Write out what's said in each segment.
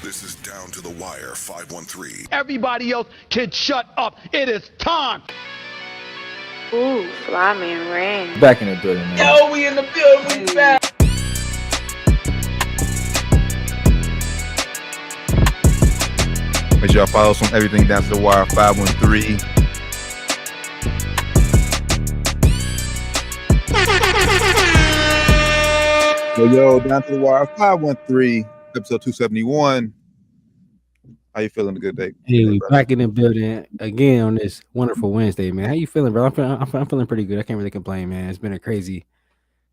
This is Down to the Wire 513. Everybody else can shut up. It is time. Ooh, Flyman Rain. Back in the building, man. Yo, we in the building. We back. Make sure y'all follow us on everything Down to the Wire 513. Yo, Down to the Wire 513, episode 271. How you feeling? A good day? Hey, we back in the building again on this wonderful Wednesday, man. How you feeling, bro? I'm feeling pretty good. I can't really complain, man. It's been a crazy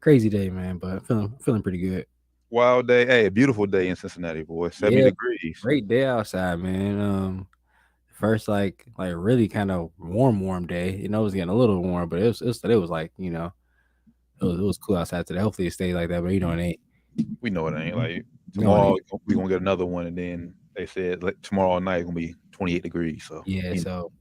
day, man, but feeling pretty good. Wild day. Hey, a beautiful day in Cincinnati, boy. 70 degrees. Great day outside, man. First like really kind of warm day. You know, it was getting a little warm, but it was like, you know, it was cool outside today. Hopefully it stays like that, but you know it ain't. We know it ain't. Like tomorrow we're gonna get another one, and then they said like tomorrow night gonna be 28 degrees. So yeah, so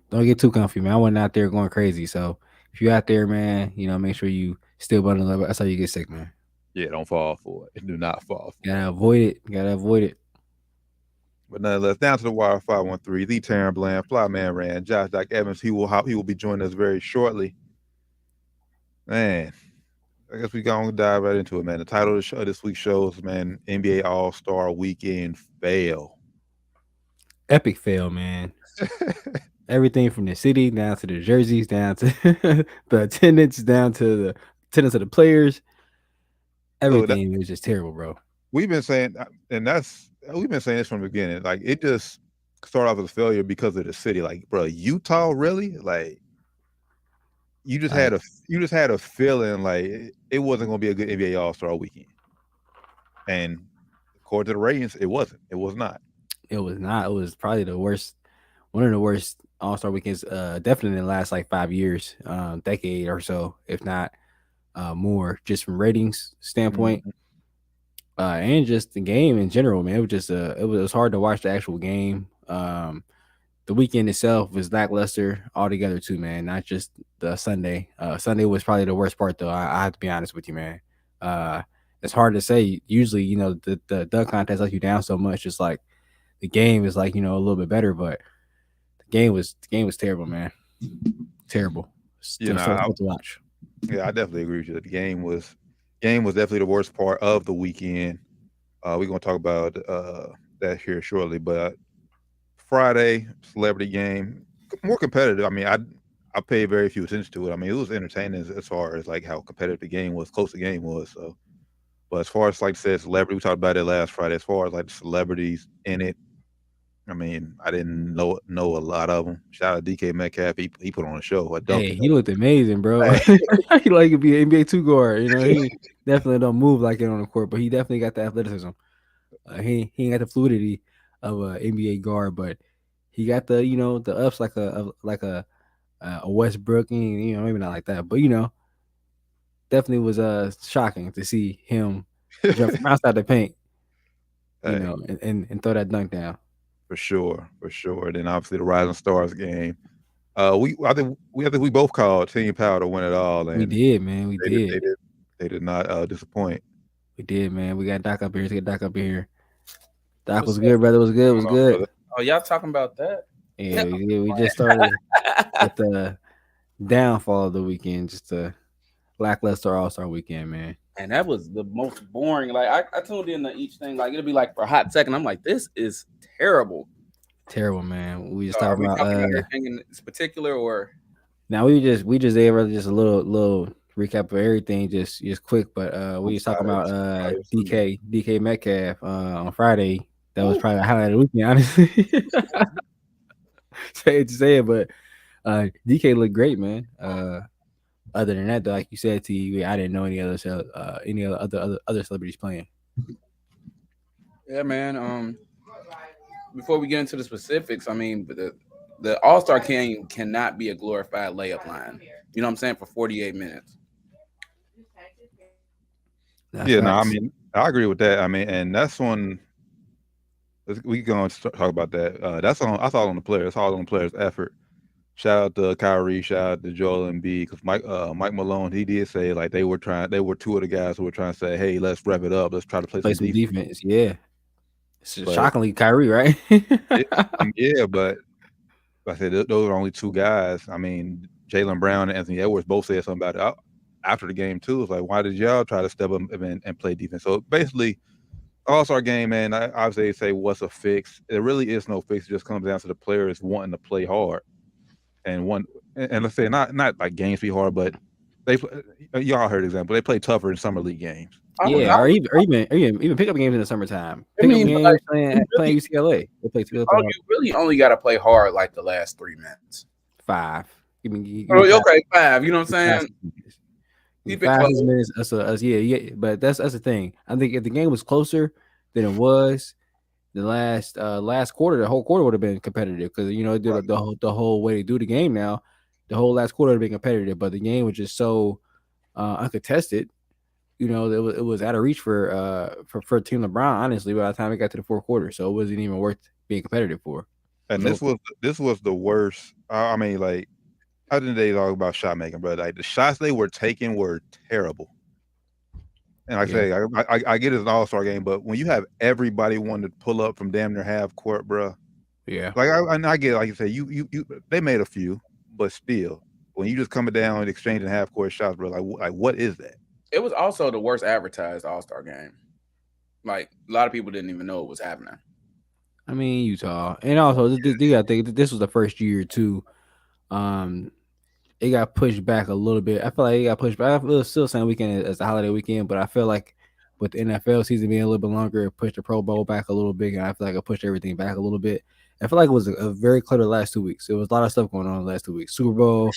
don't get too comfy, man. I wasn't out there going crazy. So if you're out there, man, you know, make sure you still bundle up. That's how you get sick, man. Yeah, don't fall for it. Do not fall for it. Gotta avoid it. But nonetheless, Down to the Wire 513, the Taryn Bland, Flyman Rand, Josh Doc Evans. He will be joining us very shortly. Man, I guess we gonna dive right into it, man. The title of the show this week's show is, man, NBA All-Star Weekend fail. Epic fail, man. Everything from the city down to the jerseys, down to the attendance, down to the attendance of the players. Everything was just terrible, bro. We've been saying this from the beginning. Like, it just started off as a failure because of the city. Like, bro, Utah, really? Like, you just had a feeling like it wasn't going to be a good NBA All-Star Weekend. And according to the ratings, it wasn't. It was not. It was not. It was probably one of the worst All-Star weekends, definitely in the last like 5 years, decade or so, if not more, just from ratings standpoint. And just the game in general, man. It was just it was hard to watch the actual game. The weekend itself was lackluster altogether too, man. Not just the Sunday. Sunday was probably the worst part, though. I have to be honest with you, man. It's hard to say. Usually, you know, the dunk contest lets you down so much. It's like the game is like, you know, a little bit better, but the game was terrible, man. Terrible. You know, to watch. Yeah, I definitely agree with you. The game was definitely the worst part of the weekend. We're gonna talk about that here shortly, but Friday celebrity game, more competitive. I mean, I paid very few attention to it. I mean, it was entertaining as far as like how competitive the game was, close the game was. So, but as far as like I said, celebrity, we talked about it last Friday. As far as like the celebrities in it, I mean, I didn't know a lot of them. Shout out to DK Metcalf. He put on a show. Hey, he looked amazing, bro. He like to be an NBA 2 guard. You know, he definitely don't move like it on the court, but he definitely got the athleticism. He ain't got the fluidity of an NBA guard, but he got the, you know, the ups like a Westbrook, and, you know, maybe not like that, but, you know, definitely was shocking to see him jump from outside the paint, you know, and throw that dunk down. For sure. Then obviously the Rising Stars game. I think we both called Team Power to win it all. And we did, man. We did. They did not disappoint. We did, man. We got Doc up here. Let's get Doc up here. Doc was good, brother. Was good. Brother. Oh, y'all talking about that? Yeah, we just started at the downfall of the weekend, just a lackluster All-Star weekend, man. And that was the most boring. Like, I tuned into each thing. Like, it'll be like for a hot second, I'm like, this is terrible. Terrible, man. We just talking about anything in particular, or now we just gave just a little recap of everything, just quick. But we just talking about DK Metcalf on Friday. That was probably the highlight of the weekend, honestly. say it, but DK looked great, man. Other than that, though, like you said, I didn't know any other celebrities playing. Yeah, man. Before we get into the specifics, I mean, the All-Star game cannot be a glorified layup line. You know what I'm saying? For 48 minutes. I mean, I agree with that. I mean, and that's one. We going to talk about that. That's on. I thought on the players. It's all on the players' effort. Shout out to Kyrie. Shout out to Joel Embiid, because Mike Malone, he did say like they were two of the guys who were trying to say, hey, let's rev it up. Let's try to play some defense. Yeah. It's But- shockingly Kyrie, right? Yeah, but like I said, those are only two guys. I mean, Jaylen Brown and Anthony Edwards both said something about it after the game too. It's like, why did y'all try to step up and play defense? So basically, All-Star game, man, I obviously say what's a fix. There really is no fix. It just comes down to the players wanting to play hard. And let's say not like games be hard, but they y'all heard example. They play tougher in summer league games. Yeah, or even pickup games in the summertime. I Pickup mean, games like, playing UCLA. They play together. Oh, you really only got to play hard like the last 3 minutes. 5. Give me Okay, 5. You know what I'm saying? Keep it close. Minutes. Yeah. But that's the thing. I think if the game was closer than it was, the last quarter, the whole quarter would have been competitive because the whole way they do the game now, the whole last quarter would have been competitive. But the game was just so uncontested. It was out of reach for Team LeBron, honestly, by the time it got to the fourth quarter. So it wasn't even worth being competitive for. And this was the worst. I mean, like, how did they talk about shot making, bro? Like the shots they were taking were terrible. And like I say, I get it's an All-Star game, but when you have everybody wanting to pull up from damn near half court, bro. Yeah. Like I get it, like you say, you they made a few, but still, when you just coming down and exchanging half court shots, bro, like what is that? It was also the worst advertised All-Star game. Like, a lot of people didn't even know it was happening. I mean, Utah. And also, you got to think this was the first year, too. It got pushed back a little bit. I feel like it got pushed back. I feel still same weekend as the holiday weekend, but I feel like with the NFL season being a little bit longer, it pushed the Pro Bowl back a little bit, and I feel like it pushed everything back a little bit. I feel like it was a very cluttered last 2 weeks. There was a lot of stuff going on the last 2 weeks. Super Bowl,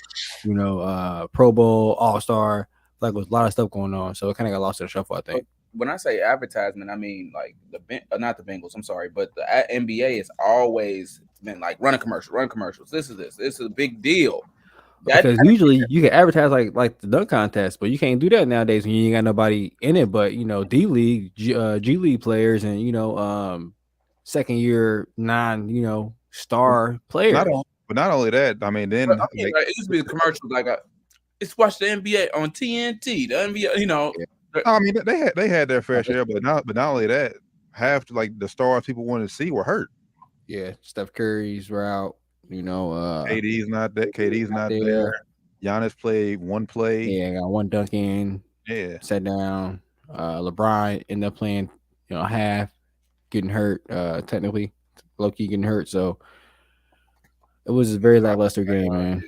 Pro Bowl, All-Star. Like there was a lot of stuff going on, so it kind of got lost in the shuffle, I think. When I say advertisement, I mean like not the Bengals. I'm sorry, but the NBA has always been like running commercials. This is a big deal. Because usually you can advertise like the dunk contest, but you can't do that nowadays when you ain't got nobody in it. But D League, G League players, and second year star players. But not only that, I mean, then it used to be the commercials like it's watch the NBA on TNT. The NBA, I mean, they had their fair share, but not only that, half the stars people wanted to see were hurt. Yeah, Steph Curry's were out. KD's not there. Giannis played one play. Yeah, got one dunk in. Yeah, sat down. LeBron ended up playing, half, getting hurt. Technically, low-key getting hurt. So it was a very lackluster game, man.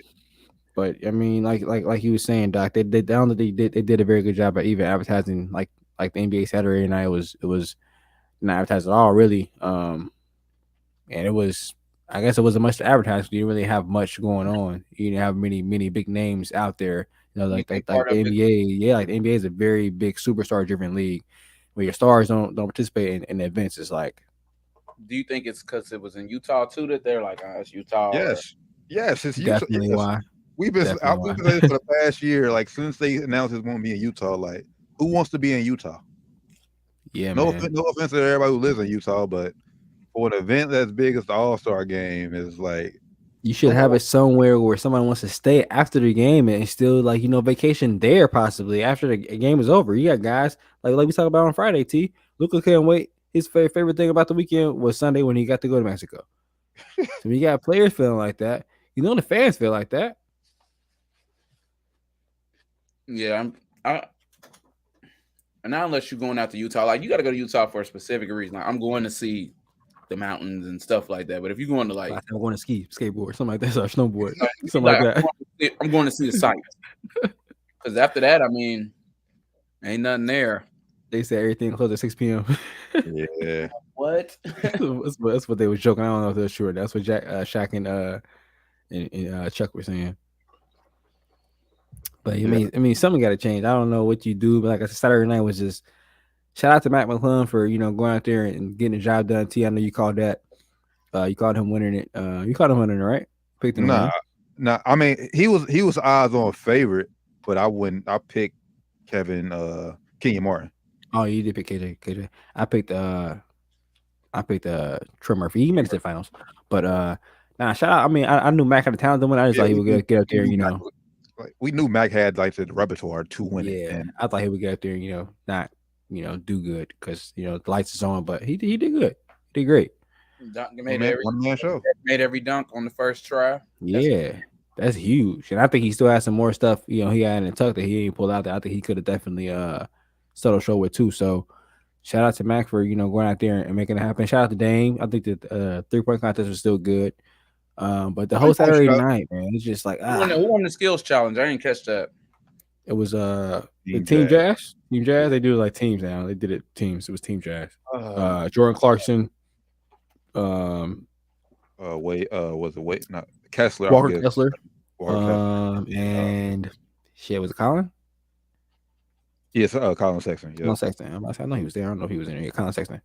But I mean, like you were saying, Doc, they did a very good job at even advertising like the NBA Saturday night. It was not advertised at all, really. And it was. I guess it wasn't much to advertise. You didn't really have much going on. You didn't have many big names out there. Like the NBA. Yeah, like the NBA is a very big superstar-driven league where your stars don't participate in the events. It's like. Do you think it's because it was in Utah too that they're like, it's Utah? Yes, it's definitely Utah. Why. We've been saying for the past year, like since they announced it won't be in Utah. Like, who wants to be in Utah? Yeah, no man. No offense to everybody who lives in Utah, but for an event that's big as the All-Star game is like you should have it somewhere where somebody wants to stay after the game and still vacation there possibly after the game is over. You got guys like we talked about on Friday. Luka can't wait. His favorite thing about the weekend was Sunday when he got to go to Mexico. So you got players feeling like that. The fans feel like that. Yeah, and not unless you're going out to Utah, like you got to go to Utah for a specific reason. Like I'm going to see the mountains and stuff like that. But if you're going to I'm going to ski, skateboard, something like that, or snowboard, something like that. I'm going to see the sights. Because after that, I mean, ain't nothing there. They said everything closed at 6 p.m. Yeah. What? That's what they were joking. I don't know if they're sure. That's what Shaq and Chuck were saying. But I mean, something got to change. I don't know what you do, but like I said, Saturday night was just. Shout out to Mac McClung for going out there and getting the job done. I know you called that. You called him winning it. You called him winning it, right? Picked him. Nah. I mean, he was odds on favorite, but I wouldn't. I picked Kenyon Martin. Oh, you did pick KJ. I picked Trey Murphy. He made it to the finals, but shout out. I mean, I knew Mac had the talent to win. I just thought he would get up there. Like we knew Mac had the repertoire to win it. Yeah, I thought he would get up there. Not. Do good because the lights is on, but he did good. Did great. One man show. Made every dunk on the first try. That's huge. And I think he still has some more stuff, he had in the tuck that he ain't pulled out there. I think he could have definitely settled show with too. So shout out to Mac for, going out there and making it happen. Shout out to Dame. I think the 3-point contest was still good. But the whole Saturday night, man, it's just like Who won the skills challenge? I didn't catch that. It was the Team Jazz. Team Jazz, they do it like teams now. They did it teams. It was Team Jazz. Jordan Clarkson. Not Kessler. Walker Kessler. And shit, was it Colin? Yes, Colin Sexton. Yeah. Colin Sexton. I know he was there. I don't know if he was in there. Colin Sexton.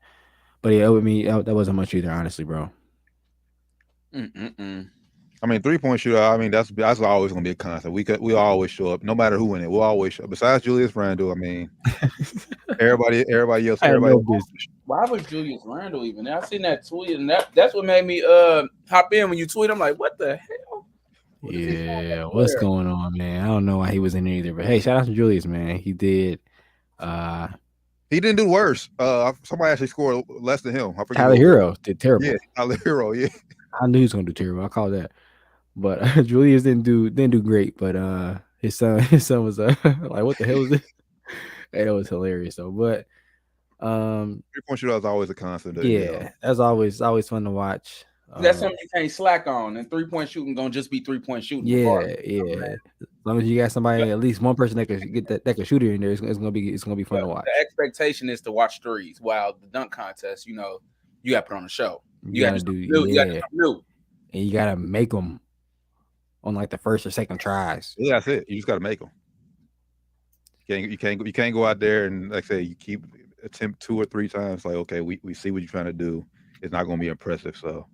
But yeah, that wasn't much either, honestly, bro. I mean, 3-point shooter. I mean, that's always gonna be a constant. We always show up, no matter who in it. We'll always show up. Besides Julius Randle, I mean, everybody else. Why was Julius Randle even there? I seen that tweet, and that's what made me hop in when you tweet. I'm like, what the hell? Yeah, what's going on, man? I don't know why he was in there either. But hey, shout out to Julius, man. He did. He didn't do worse. Somebody actually scored less than him. I forget. Tyler Hero did terrible. Yeah, Tyler Hero. Yeah, I knew he was gonna do terrible. I call that. But Julius didn't do great. But his son was like, what the hell was this? Hey, that was hilarious. So, but 3-point shooter is always a constant. That's always fun to watch. That's something you can't slack on, and 3-point shooting gonna just be 3-point shooting. Yeah. As long as you got somebody, at least one person that can get that can shoot it in there, it's gonna be fun to watch. The expectation is to watch threes, while the dunk contest, you got to put on a show. You got to do new, and you got to make them on like the first or second tries. Yeah, that's it. You just got to make them. You can't go out there and, like I say, you keep attempt 2 or 3 times. Like, okay, we see what you're trying to do. It's not going to be impressive. So.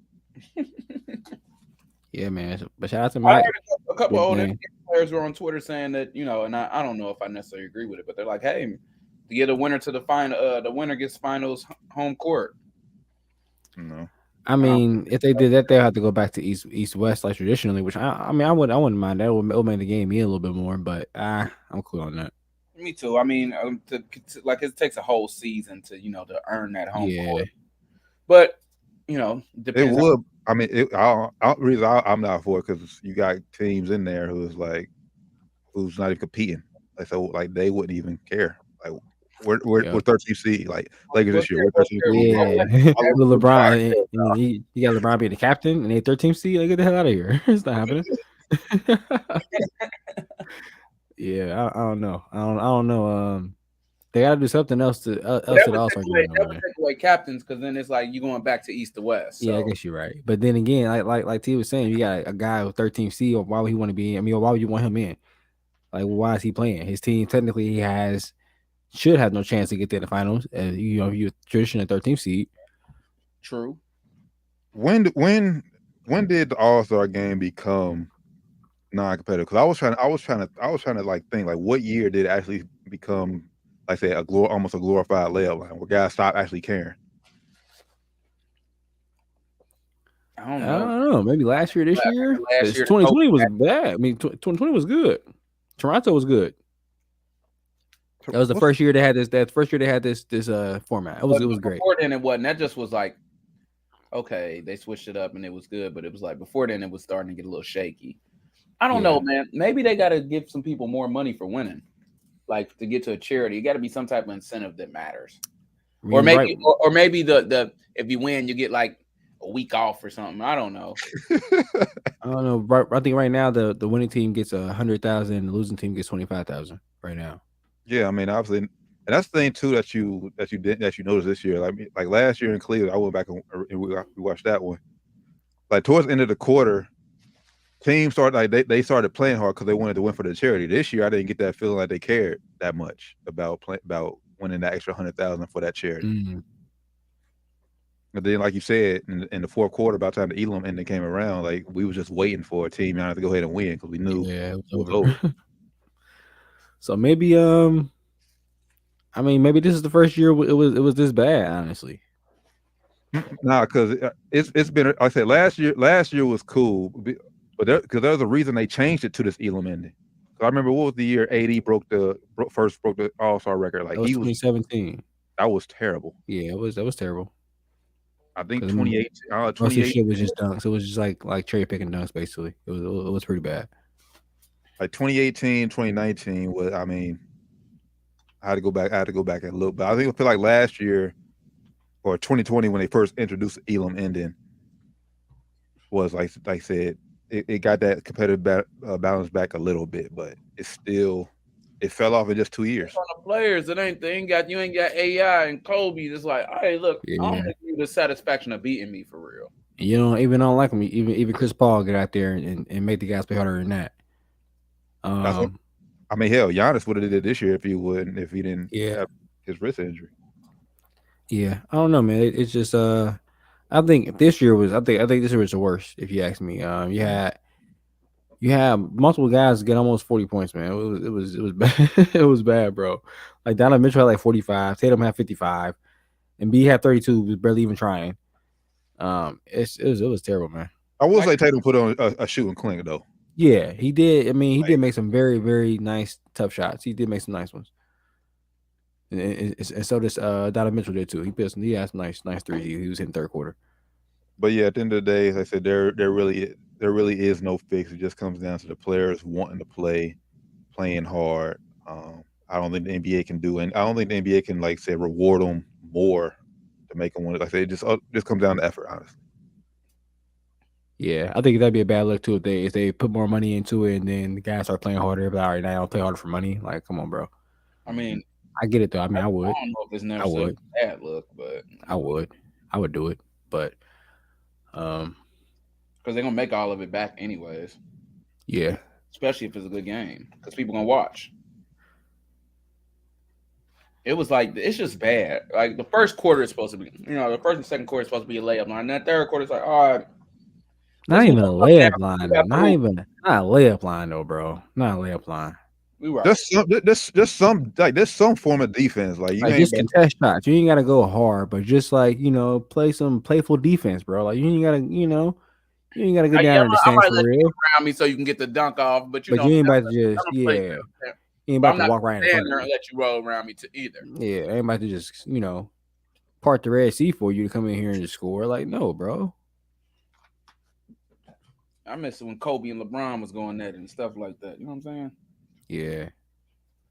Yeah, man. But shout out to Mike. I heard a couple of old players were on Twitter saying that, and I don't know if I necessarily agree with it, but they're like, hey, to get a winner to the final, the winner gets finals home court. No. I mean, if they did that, they'll have to go back to East West like traditionally, which I wouldn't mind. That would make the game a little bit more, but I'm cool on that. Me too. I mean, it takes a whole season to to earn that home court. But depends. It would. I mean, I'm not for it because you got teams in there who's not even competing. So they wouldn't even care. Like we're 13th seed, like Lakers this year. We're 13th seed. Yeah, with LeBron, you got LeBron being the captain and they 13th seed. Like, get the hell out of here! It's not happening. Yeah, I don't know. I don't know. They got to do something else to also take away captains, because then it's like you going back to East to West. So. Yeah, I guess you're right. But then again, like T was saying, you got a guy with 13th seed. Why would he want to be in? I mean, why would you want him in? Like, why is he playing? His team technically should have no chance to get to the finals. You're traditionally 13th seed. True. When did the All-Star game become non-competitive? Because I was trying to like think like what year did it actually become, like say, almost a glorified layup line where guys stop actually caring. I don't know. Maybe last year, this year. 2020 was bad. I mean, 2020 was good. Toronto was good. That was the first year they had this. That first year they had this format. It was great. Before then, it wasn't. That just was like, okay, they switched it up and it was good. But it was like before then, it was starting to get a little shaky. I don't know, man. Maybe they got to give some people more money for winning. Like to get to a charity, it got to be some type of incentive that matters, or maybe, or maybe the if you win, you get like a week off or something. I don't know. I don't know. I think right now the winning team gets 100,000, the losing team gets 25,000 right now. Yeah, I mean, obviously, and that's the thing too that you noticed this year. Like last year in Cleveland, I went back and we watched that one. Like towards the end of the quarter, teams started they started playing hard because they wanted to win for the charity. This year, I didn't get that feeling like they cared that much about winning that extra 100,000 for that charity. Mm-hmm. But then, like you said, in the fourth quarter, by the time the Elam ending came around, like we was just waiting for a team to go ahead and win because we knew it was over. So maybe, maybe this is the first year it was this bad, honestly. Nah, because it's been, like I said, last year was cool. But because there's a reason they changed it to this Elam ending. I remember what was the year AD broke the All-Star record. Like that was 2017. That was terrible. Yeah, that was terrible. I think 'Cause 2018. most of his shit was just dunks. It was just like cherry picking dunks, basically. It was pretty bad. Like 2018, 2019 was. I mean, I had to go back. I had to go back and look, but I feel like last year or 2020 when they first introduced Elam Ending was like I said, it got that competitive balance back a little bit, but it's still it fell off in just 2 years. On the players, you ain't got AI and Kobe. It's like, hey, look, Yeah. I'm gonna give you the satisfaction of beating me for real. You don't like him. Even Chris Paul get out there and make the guys play harder than that. I mean, hell, Giannis would have did it this year if he didn't have his wrist injury. Yeah, I don't know, man. It's just I think this year was this year was the worst, if you ask me. You had multiple guys get almost 40 points, man. It was bad. It was bad, bro. Like Donovan Mitchell had like 45, Tatum had 55, and B had 32, was barely even trying. It was terrible, man. I will say Tatum put on a shooting clinic though. Yeah, he did. I mean, he did make some very, very nice, tough shots. He did make some nice ones. And so this Donovan Mitchell did too. He had some nice threes. He was hitting third quarter. But yeah, at the end of the day, as I said, there really is no fix. It just comes down to the players wanting to play, playing hard. I don't think the NBA can do, and I don't think the NBA can like say reward them more to make them want it. Like I say, it just comes down to effort, honestly. Yeah, I think that'd be a bad look too if they put more money into it and then the guys start playing harder. But all right, now I'll play harder for money. Like, come on, bro. I mean, I get it though. I mean, I would. I don't know if it's necessarily a bad look, but I would do it, but because they're gonna make all of it back anyways. Yeah, especially if it's a good game, because people gonna watch. It was like it's just bad. Like the first quarter is supposed to be, the first and second quarter is supposed to be a layup line. And that third quarter is like, all right. Not even a layup line. Not a layup line though, bro. Not a layup line. We were there's some form of defense. Like you like ain't just contest shots. You ain't gotta go hard, but just like play some playful defense, bro. Like you ain't gotta go down in the stands for real. Around me so you can get the dunk off, but you ain't about to just you ain't about to walk right in front of me and let you roll around me to either. Yeah, I ain't about to just part the Red Sea for you to come in here and just score. Like no, bro. I miss when Kobe and LeBron was going at it and stuff like that. You know what I'm saying? Yeah.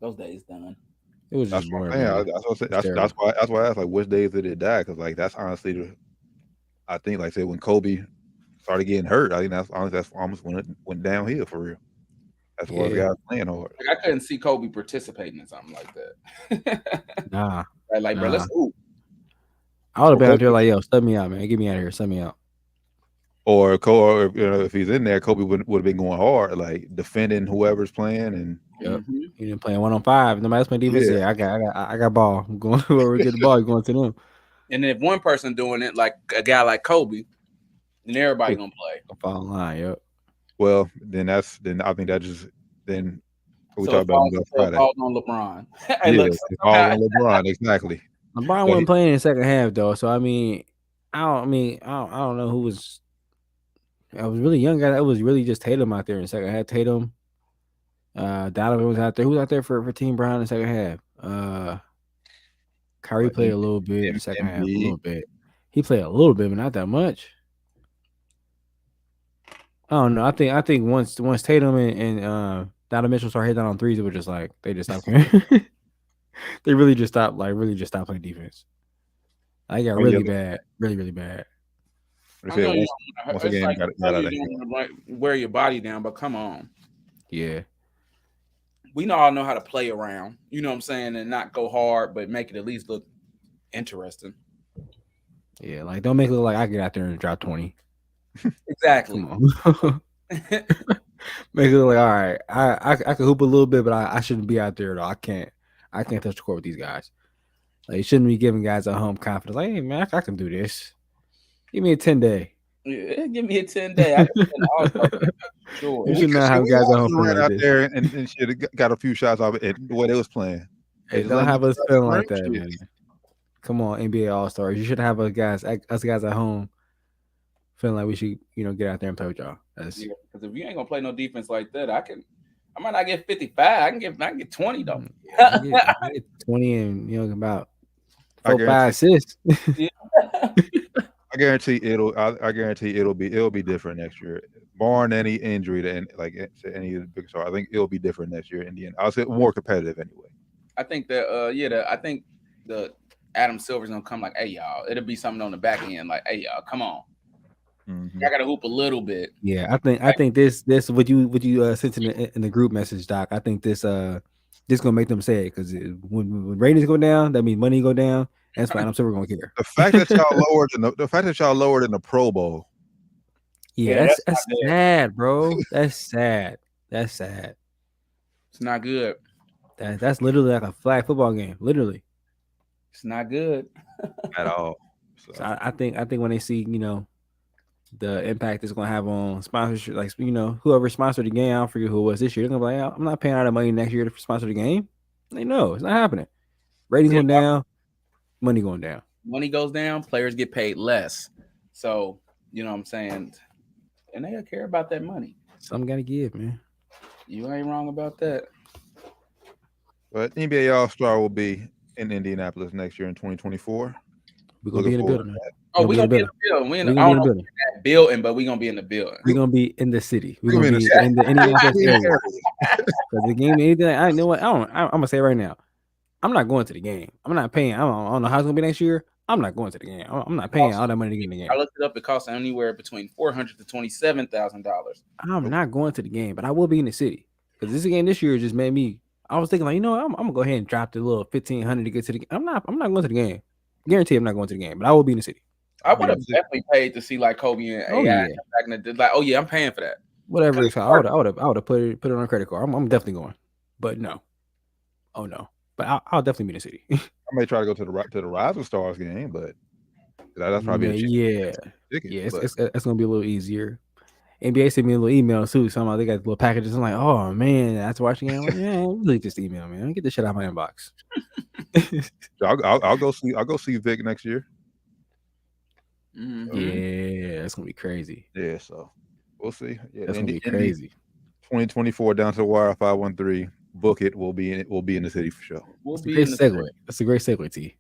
Those days done. It was just boring. That's why I asked like which days did it die? Because like that's honestly I think like I said when Kobe started getting hurt, I think that's almost when it went downhill for real. That's why the guys playing hard. Like, I couldn't see Kobe participating in something like that. Nah. Like, bro, let's move. I would have been out there like, yo, step me out, man. Get me out of here. Step me out. Or if he's in there, Kobe would have been going hard, like defending whoever's playing, and you didn't play 1-on-5. Nobody else playing defense. Yeah, I got ball. I'm going whoever get the ball, going to them. And if one person doing it, like a guy like Kobe, then everybody gonna play. Fall in line, yep. Well, then I think that just then we so talk about Friday. It falls on LeBron. It falls on LeBron, exactly. LeBron wasn't playing in the second half though, so I don't know who was. I was really young guy. It was really just Tatum out there in the second half. Tatum, Donovan was out there. Who was out there for Team Brown in the second half? Kyrie played a little bit in the second half. A little bit. He played a little bit, but not that much. I don't know. I think once Tatum and Donovan Mitchell started hitting on threes, it was just like they just stopped caring. They really just stopped playing defense. I got really bad, really bad. Once again, got out of here. Wear your body down, but come on. Yeah. We all know how to play around, you know what I'm saying, and not go hard, but make it at least look interesting. Yeah, like don't make it look like I get out there and drop 20. Exactly. Come on. Make it look like all right. I can hoop a little bit, but I shouldn't be out there though. I can't touch the court with these guys. Like you shouldn't be giving guys a home confidence. Like, hey man, I can do this. Give me a 10-day. Yeah, give me a 10-day. Sure. You should not have guys at home out there and should have got a few shots off it the way they was playing. Hey, don't have us feeling like that, man. Come on, NBA All-Stars. You should have us guys at home feeling like we should, get out there and play with y'all. Because if you ain't gonna play no defense like that, I might not get 55. I can get 20 though. I get 20 and about 4-5 assists. I I guarantee it'll be different next year, barring any injury to any of the big stars. I think it'll be different next year in the end. I'll say more competitive anyway. I think that I think the Adam Silver's gonna come like, hey y'all, it'll be something on the back end like, hey y'all, come on, I gotta hoop a little bit. Yeah, I think this what you sent in the group message, Doc. I think this gonna make them say it because when ratings go down, that means money go down. That's why Adam Silver gonna care. The fact that y'all lowered in the Pro Bowl. Yeah, that's sad, bro. That's sad. That's sad. It's not good. That's literally like a flag football game. Literally, it's not good at all. So I think when they see the impact it's gonna have on sponsorship, like whoever sponsored the game, I don't forget who it was this year. They're gonna be like, I'm not paying out of money next year to sponsor the game. They know it's not happening. Ratings going down, money going down. Money goes down, players get paid less. So you know what I'm saying, and they care about that money. Something gotta give, man. You ain't wrong about that. But NBA All-Star will be in Indianapolis next year in 2024. We're gonna be in the building, man. Oh, we're gonna be in the building. We're gonna be in the building, but we're gonna be in the building. We're gonna be in the city. We're gonna be in the Indianapolis area. Because the game, anything, I know what I'm gonna say right now. I'm not going to the game. I'm not paying. I don't know how it's gonna be next year. I'm not going to the game. I'm not paying all that money to get in the game. I looked it up. It costs anywhere between $400,000 to $27,000. I'm not going to the game, but I will be in the city because this game this year just made me. I was thinking like, I'm gonna go ahead and drop the little $1,500 to get to the game. I'm not going to the game. Guarantee I'm not going to the game, but I will be in the city. I would have definitely paid to see like Kobe and AI back in the like. Oh yeah, I'm paying for that. Whatever it's called, I would have put it on a credit card. I'm definitely going, but no. Oh no, but I'll definitely be in the city. I may try to go to the Rising Stars game, but that's probably it's gonna be a little easier. NBA sent me a little email too. Somehow they got little packages. I'm like, oh man, that's watching game. Like, yeah, really just email me. Get this shit out of my inbox. I'll go see Vic next year. Mm-hmm. Yeah, it's gonna be crazy. Yeah, so we'll see. Yeah, that's gonna be crazy. 2024 down to the wire 513. Book it. We'll be in the city for sure. That's a great segue. That's a great segue, T.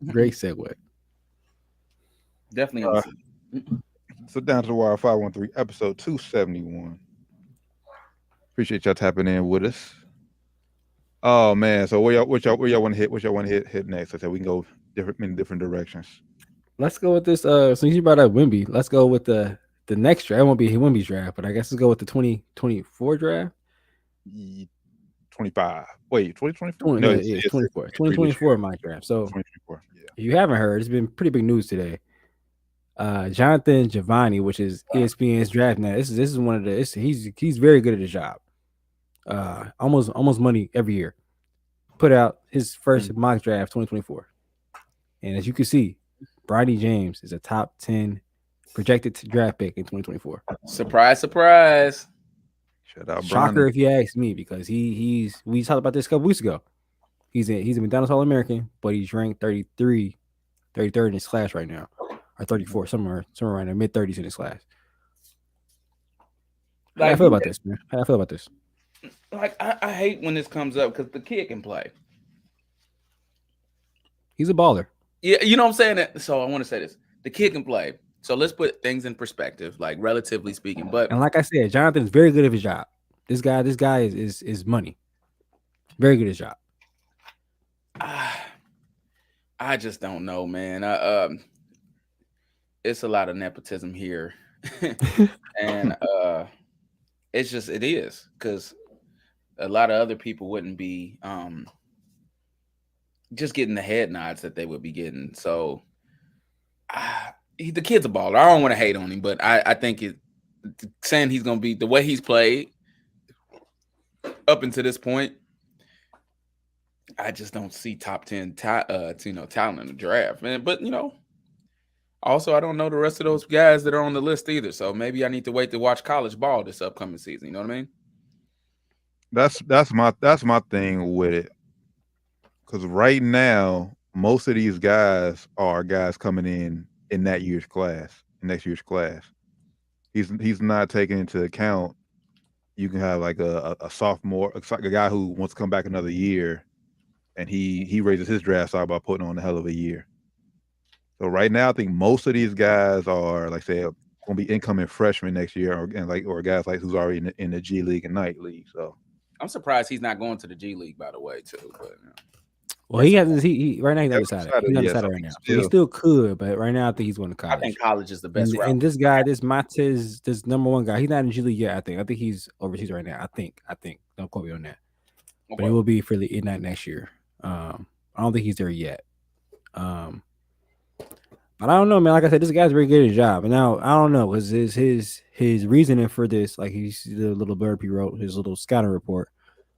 Great segue. Definitely. So down to the wire 513, episode 271. Appreciate y'all tapping in with us. Oh man, so where y'all want to hit? What y'all want to hit next? I said we can go in different directions. Let's go with this. Since you brought up Wemby, let's go with the next draft. It won't be Wemby's draft, but I guess let's go with the 2024 draft. 25. Wait, 2024? No, it's 24. 2024 my draft. So 2024. Yeah. If you haven't heard, it's been pretty big news today. Jonathan Giovanni, which is ESPN's draft now. This is one of the. He's very good at his job. Almost money every year. Put out his first mock draft 2024, and as you can see, Bronny James is a top 10 projected draft pick in 2024. Surprise, surprise. Shout out, Shocker Bronny. if you ask me, because we talked about this a couple weeks ago. He's a McDonald's All-American, but he's ranked 33rd in his class right now, or 34, somewhere around there, mid-30s in his class. How do I feel about this, man? How do I feel about this? Like I hate when this comes up because the kid can play. He's a baller. Yeah, you know what I'm saying? So I want to say this. The kid can play. So let's put things in perspective, like relatively speaking. But and like I said, Jonathan's very good at his job. This guy is money. Very good at his job. I just don't know, man. It's a lot of nepotism here. And it is because a lot of other people wouldn't be just getting the head nods that they would be getting. So the kid's a baller. I don't want to hate on him, but I think saying he's going to be the way he's played up until this point, I just don't see top 10 talent in the draft, man. But also I don't know the rest of those guys that are on the list either. So maybe I need to wait to watch college ball this upcoming season. You know what I mean? That's my thing with it. Because right now, most of these guys are guys coming in that year's class, next year's class. He's not taking into account. You can have like a sophomore, a guy who wants to come back another year, and he raises his draft stock by putting on a hell of a year. So right now, I think most of these guys are, like I said, going to be incoming freshmen next year, or guys like who's already in the G League and Night League. So I'm surprised he's not going to the G League, by the way, too. But Well, he hasn't. He right now he's undecided. He's yeah, undecided so right now. So still, he still could, but right now I think he's going to I college. think college is the best route. And this guy, this Matez, this number one guy, he's not in G League yet. I think he's overseas right now. I think. Don't quote me on that. But he will be for the night next year. I don't think he's there yet. But I don't know, man. Like I said, this guy's very good at his job. And now I don't know, because his reasoning for this, like he's the little blurb he wrote, his little scouting report.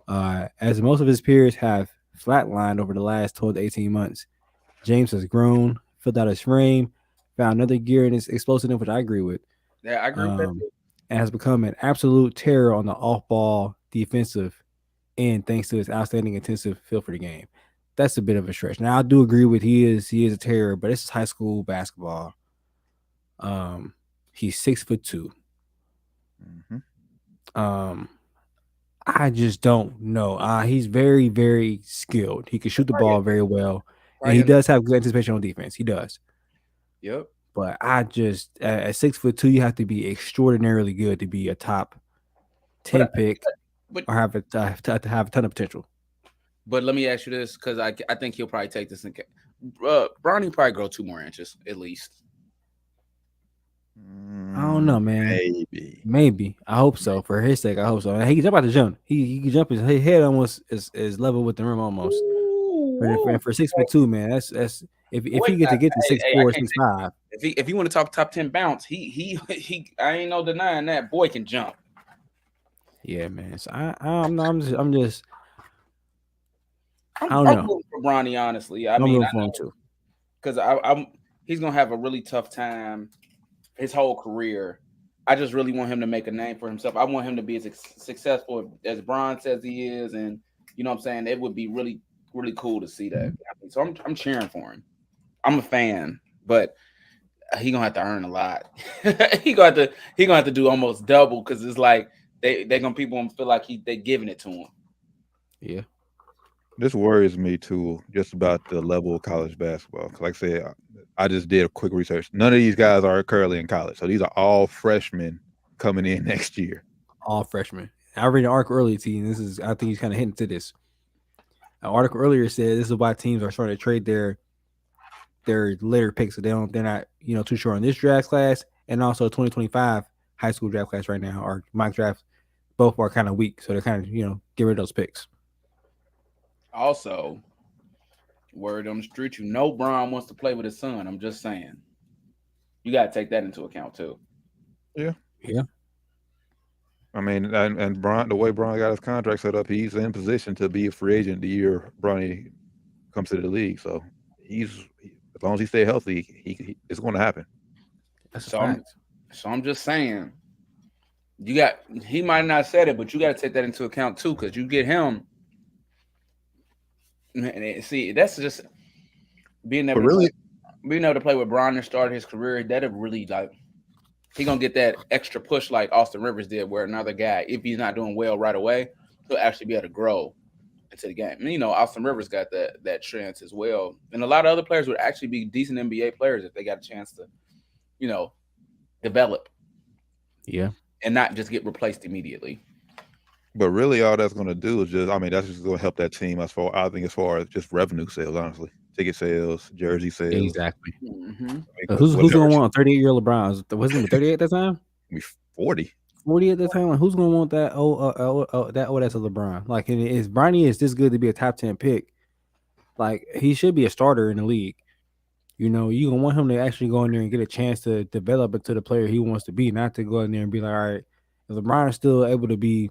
As most of his peers have flatlined over the last 12 to 18 months, James has grown, filled out his frame, found another gear in his explosiveness, which I agree with. Yeah, I agree with that. And has become an absolute terror on the off-ball defensive end, thanks to his outstanding intensive feel for the game. That's a bit of a stretch. Now I do agree with he is a terror, but this is high school basketball. He's 6'2". Mm-hmm. I just don't know. He's very, very skilled. He can shoot the ball very well, and he does have good anticipation on defense. He does. Yep. But I just at 6'2", you have to be extraordinarily good to be a top 10 pick, or have a ton of potential. But let me ask you this, because I think he'll probably take this. Bronny probably grow 2 more inches at least. I don't know, man. Maybe. I hope so. For his sake, I hope so. He can jump out the jump. He can jump. His head almost is level with the rim almost. And for 6'2", man, that's if he get to 6'4", 6'5". If you want to talk top 10 bounce, he I ain't no denying that boy can jump. Yeah, man. So I'm just. I'm rooting for Bronny, honestly. I'm rooting for him too, because he's gonna have a really tough time his whole career. I just really want him to make a name for himself. I want him to be as successful as Bron says he is, and you know what I'm saying. It would be really, really cool to see that. So I'm cheering for him. I'm a fan, but he gonna have to earn a lot. he gonna have to do almost double, because it's like people gonna feel like they giving it to him. Yeah. This worries me too, just about the level of college basketball. Because like I said, I just did a quick research. None of these guys are currently in college, so these are all freshmen coming in next year. All freshmen. I read an article earlier, and I think he's kind of hinting to this. An article earlier said this is why teams are starting to trade their later picks, so they're not too sure on this draft class, and also 2025 high school draft class right now, or mock draft. Both are kind of weak, so they're kind of get rid of those picks. Also, word on the street, Bron wants to play with his son. I'm just saying. You got to take that into account, too. Yeah. Yeah. I mean, and Bron, the way Bron got his contract set up, he's in position to be a free agent the year Bronny comes to the league. So, as long as he stays healthy, it's going to happen. So I'm just saying, he might not have said it, but you got to take that into account, too, because you get him. See, that's just being able to play with Bron and start his career. That'll really he gonna get that extra push like Austin Rivers did, where another guy, if he's not doing well right away, he'll actually be able to grow into the game. And, Austin Rivers got that chance as well, and a lot of other players would actually be decent NBA players if they got a chance to, develop. Yeah, and not just get replaced immediately. But really, all that's going to do is that's just going to help that team as far as just revenue sales, honestly, ticket sales, jersey sales. Exactly. Mm-hmm. Who's going to want a 38-year-old LeBron? Wasn't he 38 at that time? 40. 40 at that time. Like, who's going to want that? That's a LeBron. Like, Bronny is this good to be a top 10 pick. Like, he should be a starter in the league. You gonna want him to actually go in there and get a chance to develop into the player he wants to be, not to go in there and be like, all right, if LeBron is still able to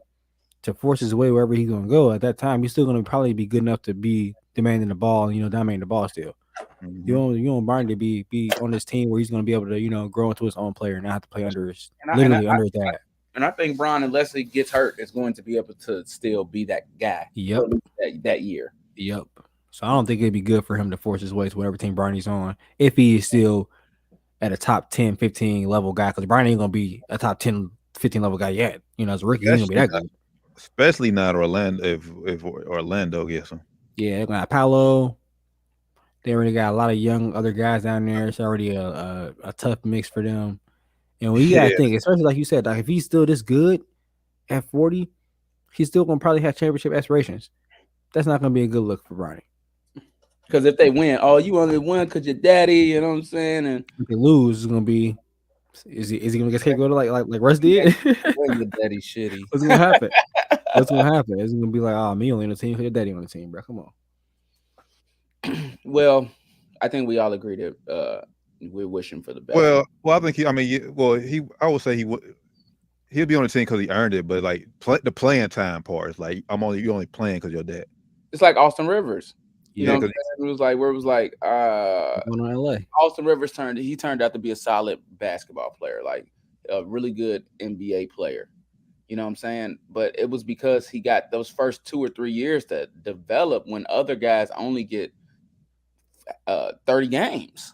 force his way wherever he's gonna go at that time, he's still gonna probably be good enough to be demanding the ball and dominating the ball still. Mm-hmm. You want Bronny to be on this team where he's gonna be able to grow into his own player and not have to play under his dad. And I think Bron, unless he gets hurt, is going to be able to still be that guy. Yep. That year. Yep. So I don't think it'd be good for him to force his way to whatever team Bronny's on if he is still at a top 10, 15 level guy, because Bronny ain't gonna be a top 10, 15 level guy yet. As a rookie, he's gonna be that good. Especially not Orlando if Orlando gets him. Yeah, they're gonna have Paolo. They already got a lot of young other guys down there. It's already a tough mix for them. And we gotta think, especially like you said, like if he's still this good at 40, he's still gonna probably have championship aspirations. That's not gonna be a good look for Bronny. Because if they win, you only won because your daddy, you know what I'm saying? And if they lose, it's gonna be is he gonna get scapegoated like Russ did? your daddy shitty. What's gonna happen? What's gonna happen? It's gonna be like, oh, me only on the team, your daddy on the team, bro. Come on. Well, I think we all agree that we're wishing for the best. Well, I think I would say he'll be on the team because he earned it, but like the playing time part is like you're only playing because you're dad. It's like Austin Rivers. You know, because it was like Going on LA. Austin Rivers turned out to be a solid basketball player, like a really good NBA player. You know what I'm saying? But it was because he got those first 2 or 3 years to develop when other guys only get 30 games.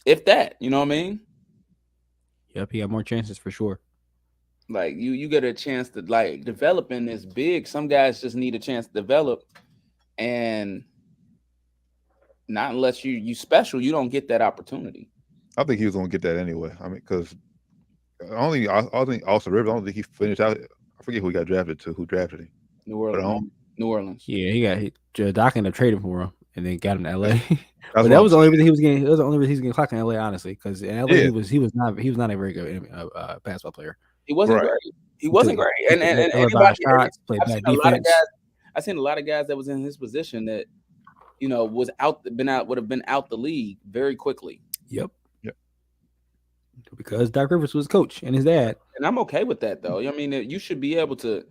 If that, you know what I mean? Yep, he got more chances for sure. Like you get a chance to like develop in this big. Some guys just need a chance to develop, and not unless you special, you don't get that opportunity. I think he was gonna get that anyway. I mean, because I think Austin Rivers. I don't think he finished out. I forget who he got drafted to. Who drafted him? New Orleans. Yeah, Doc ended up trading for him and then got him to LA. But that was the only reason he was getting. It was the only reason he was getting clocked in LA, honestly, because in LA he was not a very good basketball player. He wasn't great. He wasn't great. And anybody, I've seen a lot of guys that was in his position that would have been out the league very quickly. Yep. Because Doc Rivers was coach and his dad. And I'm okay with that though. I mean, you should be able to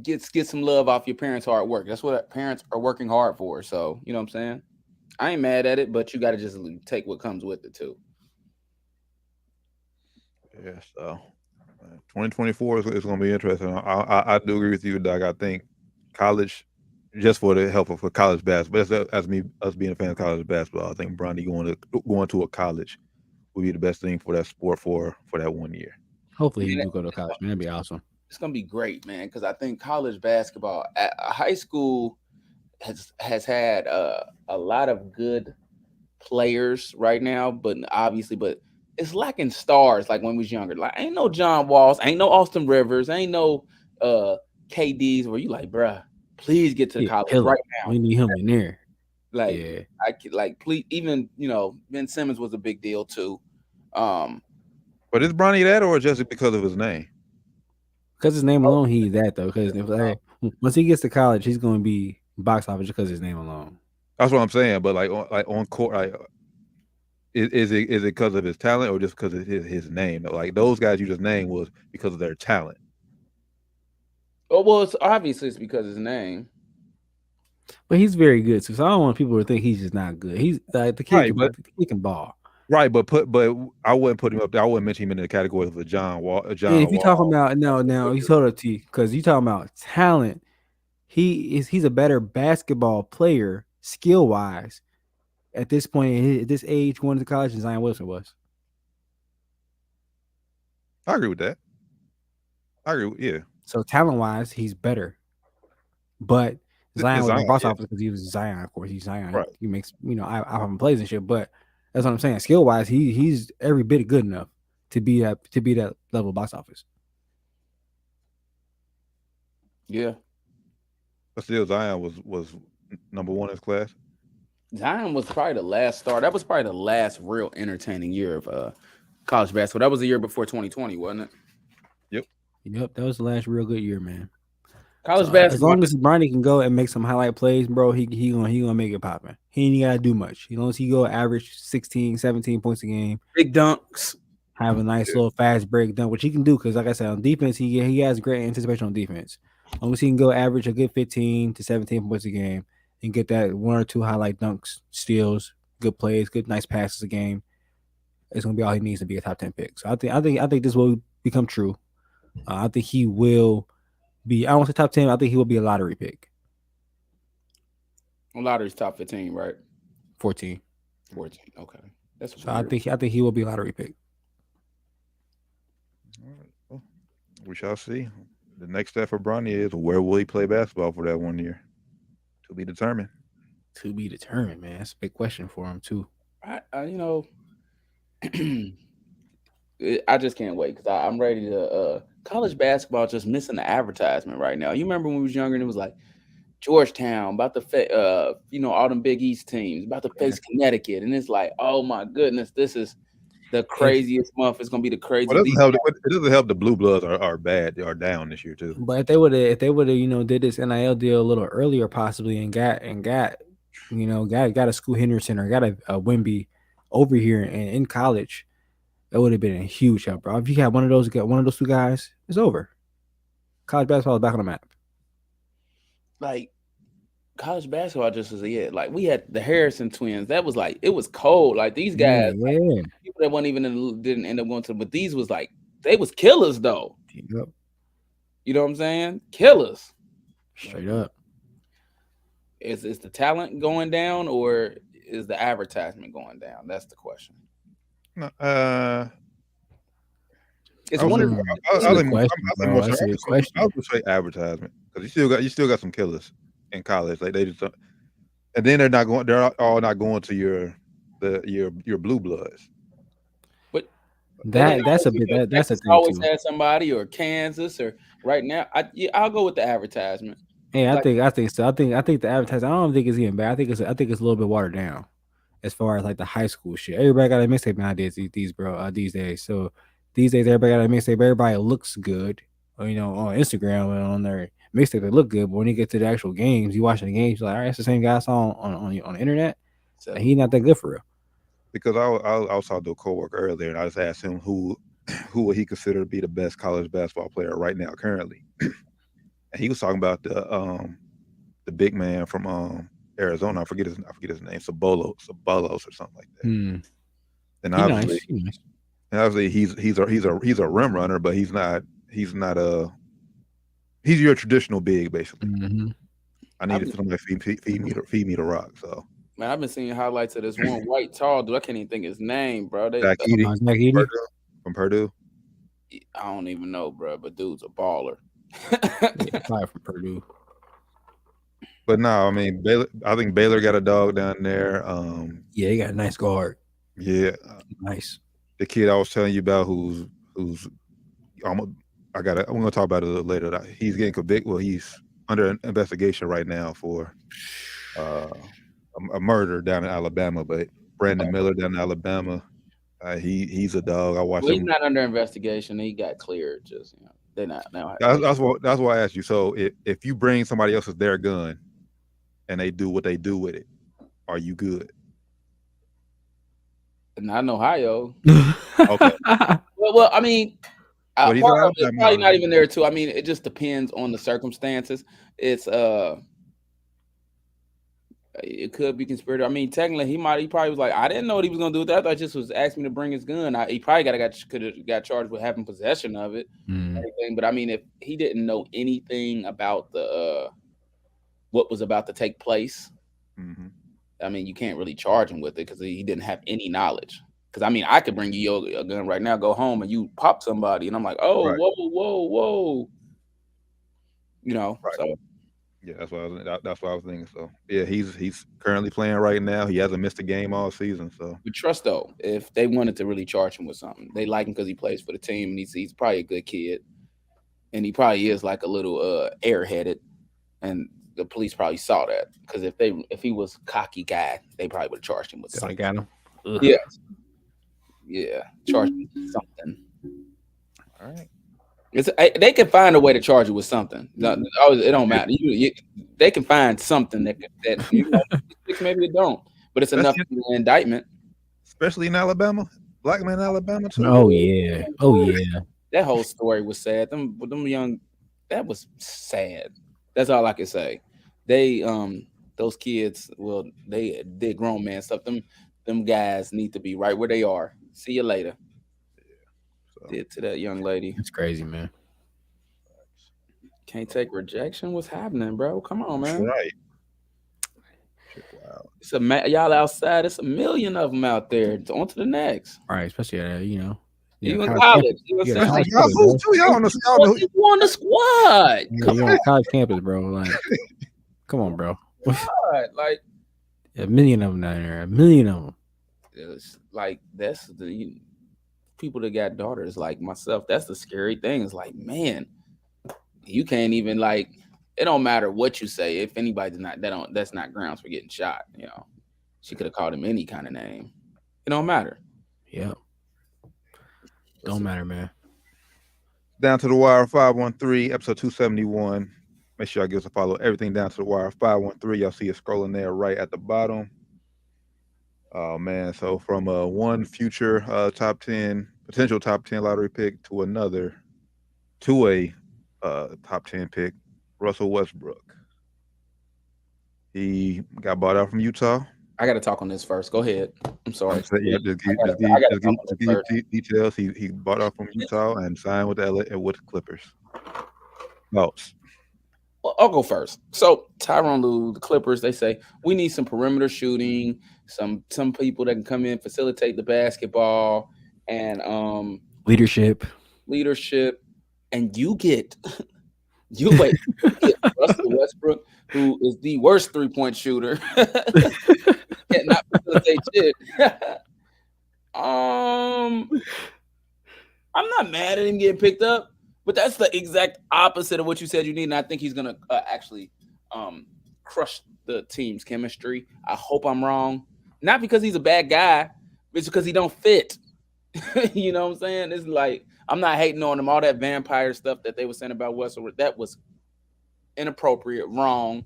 get some love off your parents' hard work. That's what parents are working hard for. So, you know what I'm saying? I ain't mad at it, but you got to just take what comes with it too. Yeah, so 2024 is going to be interesting. I do agree with you, Doc. I think college, just for the help of college basketball, as us being a fan of college basketball, I think Bronny going to a college would be the best thing for that sport for that 1 year. Hopefully he will go to college, man. That'd be awesome. It's gonna be great, man, because I think college basketball, high school has had a lot of good players right now, but it's lacking stars like when we was younger. Like ain't no John Walls, ain't no Austin Rivers, ain't no KDs where you like, bruh, please get to the college right now. We need him in there. Like, yeah. Please, even Ben Simmons was a big deal too. But is Bronny that, or just because of his name? Because his name alone, he's that though. Because once he gets to college, he's going to be box office because his name alone. That's what I'm saying. But like on court, is it because of his talent or just because of his name? Like those guys you just named was because of their talent. Oh well, it's because of his name. But he's very good too. So I don't want people to think he's just not good. He's like the kid, he can ball. Right, but I wouldn't put him up there. I wouldn't mention him in the category of a John Wall. If you're talking about now he's told it to you because you're talking about talent. He's a better basketball player skill wise at this point at this age going to college than Zion Wilson was. I agree with that. Yeah. So talent wise, he's better, but Zion was box office because he was Zion. Of course, he's Zion. Right. He makes I plays and shit, but. That's what I'm saying. Skill wise, he's every bit good enough to be that level of box office. Yeah. But still, Zion was number one in his class. Zion was probably the last star. That was probably the last real entertaining year of college basketball. That was the year before 2020, wasn't it? Yep. That was the last real good year, man. College basketball. As long as Bronny can go and make some highlight plays, bro, he gonna make it popping. He ain't gotta do much. As long as he go average 16, 17 points a game, big dunks, have a nice little fast break dunk, which he can do because, like I said, on defense, he has great anticipation on defense. As long as he can go average a good 15 to 17 points a game and get that 1 or 2 highlight dunks, steals, good plays, good nice passes a game, it's gonna be all he needs to be a top 10 pick. So I think this will become true. I think he will. I don't say top 10. I think he will be a lottery pick. Lottery's top 15, right? 14. Okay. That's so I think he will be a lottery pick. All right. Well, we shall see. The next step for Bronny is where will he play basketball for that 1 year? To be determined. To be determined, man. That's a big question for him too. I just can't wait because I'm ready to. College basketball just missing the advertisement right now. You remember when we was younger and it was like Georgetown about to all them Big East teams about to face Connecticut, and it's like, oh my goodness, this is the craziest month. It's gonna be the craziest. Well, it doesn't help the Blue Bloods are bad. They are down this year too. But if they would have did this NIL deal a little earlier possibly and got a Scoot Henderson or got a Wemby over here in college, that would have been a huge help, bro. If you had one of those two guys, it's over. College basketball is back on the map. Like college basketball just was it. Like we had the Harrison twins. That was like it was cold. Like these guys, like, people that weren't even didn't end up going to, but these was like they was killers though. Yep. You know what I'm saying? Killers. Straight up. Is the talent going down or is the advertisement going down? That's the question. No, it's I one of the question. I would say advertisement because you still got some killers in college. Like they just, and then they're all not going to your Blue Bloods. But that's a thing. Always too. had somebody or Kansas or right now. I'll go with the advertisement. Yeah, I think so. I think the advertising. I don't think it's even bad. I think it's a little bit watered down, as far as like the high school shit. Everybody got a mixtape nowadays. These days. So these days, everybody got a mixtape. Everybody looks good, on Instagram and on their mixtape. They look good, but when you get to the actual games, you watching the games, you're like, all right, it's the same guy I saw on the internet. So he's not that good for real. Because I was talking to a coworker earlier, and I just asked him who would he consider to be the best college basketball player right now currently. And he was talking about the big man from Arizona. I forget his name, Sabolos or something like that. And obviously he's a rim runner, but he's your traditional big basically. Mm-hmm. I needed somebody to feed me the rock. So man, I've been seeing highlights of this one white tall dude. I can't even think his name, bro. Zach Edey from Purdue. I don't even know, bro, but dude's a baller. From Purdue. But no, I mean I think Baylor got a dog down there. Yeah, he got a nice guard. Yeah, nice. The kid I was telling you about, who's I'm gonna talk about it a little later. He's getting convicted. Well, he's under investigation right now for a murder down in Alabama. But Brandon Miller down in Alabama, he's a dog. I watched him. He's not under investigation. He got cleared. Just they're not now. That's why I asked you. So if you bring somebody else's their gun and they do what they do with it, are you good? Not in Ohio. Okay. Well, I mean, But he's probably not even there too. I mean, it just depends on the circumstances. It's it could be conspiracy. I mean, technically, he probably was like, I didn't know what he was gonna do with that. I thought he just was asking me to bring his gun. He probably could have got charged with having possession of it. But I mean, if he didn't know anything about the what was about to take place, I mean, you can't really charge him with it because he didn't have any knowledge. Because I mean, I could bring you a gun right now, go home, and you pop somebody, and I'm like, oh, right. whoa, Right. So. Yeah, that's what I was thinking. So yeah, he's currently playing right now. He hasn't missed a game all season. So we trust though, if they wanted to really charge him with something, they like him because he plays for the team and he's probably a good kid, and he probably is like a little airheaded, and the police probably saw that because if he was cocky guy, they probably would have charged him with something. Got him. Ugh. Yeah, charge him with something. All right. They can find a way to charge you with something. It don't matter. They can find something that maybe it don't, but it's enough to be an indictment. Especially in Alabama, black man in Alabama too. Oh yeah. That whole story was sad. Them young, that was sad. That's all I can say. They those kids, well, they did grown man stuff. Them guys need to be right where they are. See you later. Did to that young lady. It's crazy, man. Can't take rejection. What's happening, bro? Come on, man. Right. Wow. It's y'all outside. It's a million of them out there. On to the next. All right, especially even college. Y'all on the squad. You're on college campus, bro. Like, come on, bro. Like, A million of them down there. A million of them. It's like that's the people that got daughters like myself. That's the scary thing. It's like, man, you can't even like. It don't matter what you say. If anybody's not that's not grounds for getting shot. You know, she could have called him any kind of name. It don't matter. Yeah. Don't matter, man. Down to the Wire 513, episode 271. Make sure y'all give us a follow. Everything Down to the Wire 513. Y'all see it scrolling there right at the bottom. Oh man, so from one future potential top 10 lottery pick to another, to a top 10 pick, Russell Westbrook. He got bought out from Utah. I got to talk on this first. Go ahead. I'm sorry. Just give details. He bought out from Utah and signed with the Clippers. Thoughts? Well, I'll go first. So Tyronn Lue, the Clippers, they say we need some perimeter shooting, some people that can come in, facilitate the basketball, and leadership. And you get Russell Westbrook, who is the worst 3-point shooter. Cannot facilitate shit. I'm not mad at him getting picked up. But that's the exact opposite of what you said you need. And I think he's going to actually crush the team's chemistry. I hope I'm wrong. Not because he's a bad guy. It's because he don't fit. You know what I'm saying? It's like, I'm not hating on him. All that vampire stuff that they were saying about Westbrook, that was inappropriate, wrong.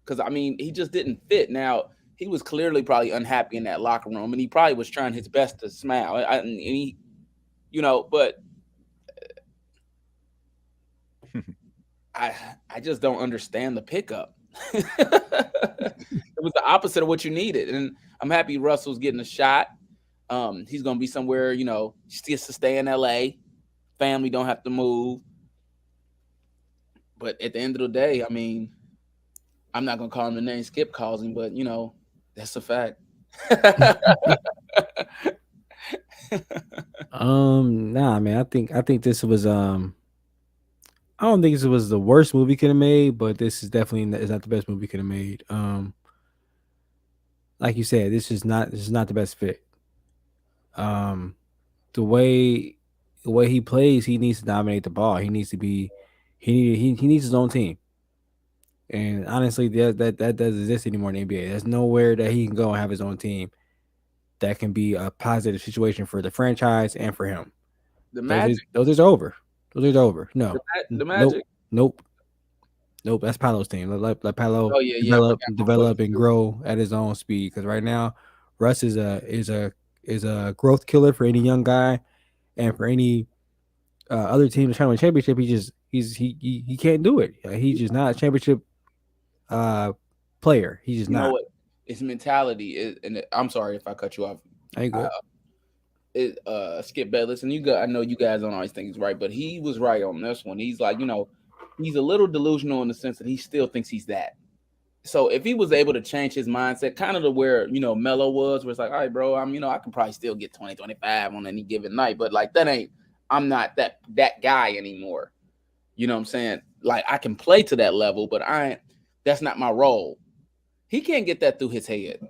Because, I mean, he just didn't fit. Now, he was clearly probably unhappy in that locker room. And he probably was trying his best to smile. But I just don't understand the pickup. It was the opposite of what you needed. And I'm happy Russell's getting a shot. He's going to be somewhere, he gets to stay in LA. Family don't have to move. But at the end of the day, I mean, I'm not going to call him the name Skip calls him, but, that's a fact. Nah, man, I think this was I don't think this was the worst movie could have made, but this is definitely is not the best movie could have made. Like you said, this is not the best fit. The way he plays, he needs to dominate the ball. He needs his own team. And honestly, that doesn't exist anymore in the NBA. There's nowhere that he can go and have his own team that can be a positive situation for the franchise and for him. The Magic. Those are over. Those are over. No. The Magic. Nope. That's Paolo's team. Let Paolo develop and grow at his own speed. Because right now, Russ is a growth killer for any young guy, and for any other team trying to win a championship. He can't do it. He's just not a championship player. He's just not. Know what? His mentality is, and I'm sorry if I cut you off. I agree. Skip Bayless, and I know you guys don't always think he's right, but he was right on this one. He's like, he's a little delusional in the sense that he still thinks he's that. So if he was able to change his mindset, kind of to where, Melo was, where it's like, all right, bro, I can probably still get 20, 25 on any given night, but like I'm not that guy anymore. You know what I'm saying? Like I can play to that level, but that's not my role. He can't get that through his head.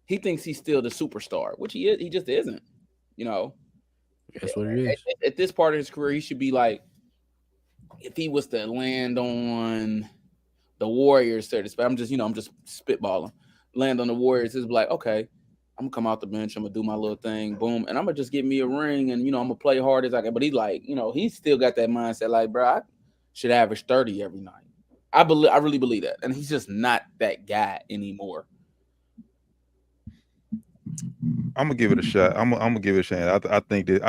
He thinks he's still the superstar, which he is. He just isn't, That's what it is. At this part of his career, he should be like, if he was to land on the Warriors, so to speak, I'm just spitballing. Land on the Warriors, it's like, okay, I'm gonna come out the bench, I'm gonna do my little thing, boom, and I'm gonna just get me a ring, and I'm gonna play hard as I can. But he's like, he's still got that mindset, like, bro, I should average 30 every night. I really believe that, and he's just not that guy anymore. I'm gonna give it a shot. I'm gonna give it a chance. I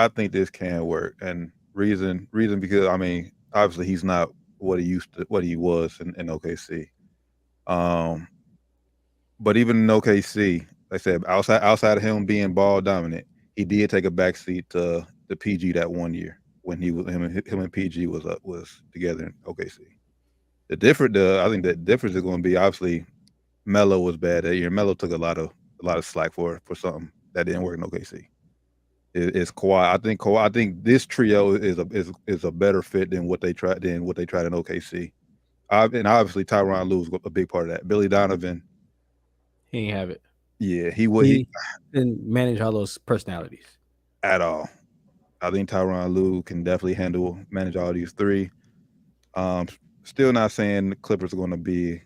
think this can work, and reason because obviously he's not what he was in OKC. But even in OKC, like I said, outside of him being ball dominant, he did take a backseat to the PG that one year when him and PG was together in OKC. I think the difference is going to be, obviously Melo was bad that year. Melo took a lot of slack for something that didn't work in OKC. It's Kawhi. I think this trio is a better fit than what they tried in OKC. And obviously Tyronn Lue was a big part of that. Billy Donovan He ain't have it. Yeah, he would. He didn't manage all those personalities At all. I think Tyronn Lue can definitely manage all these three. Still not saying the Clippers are going to be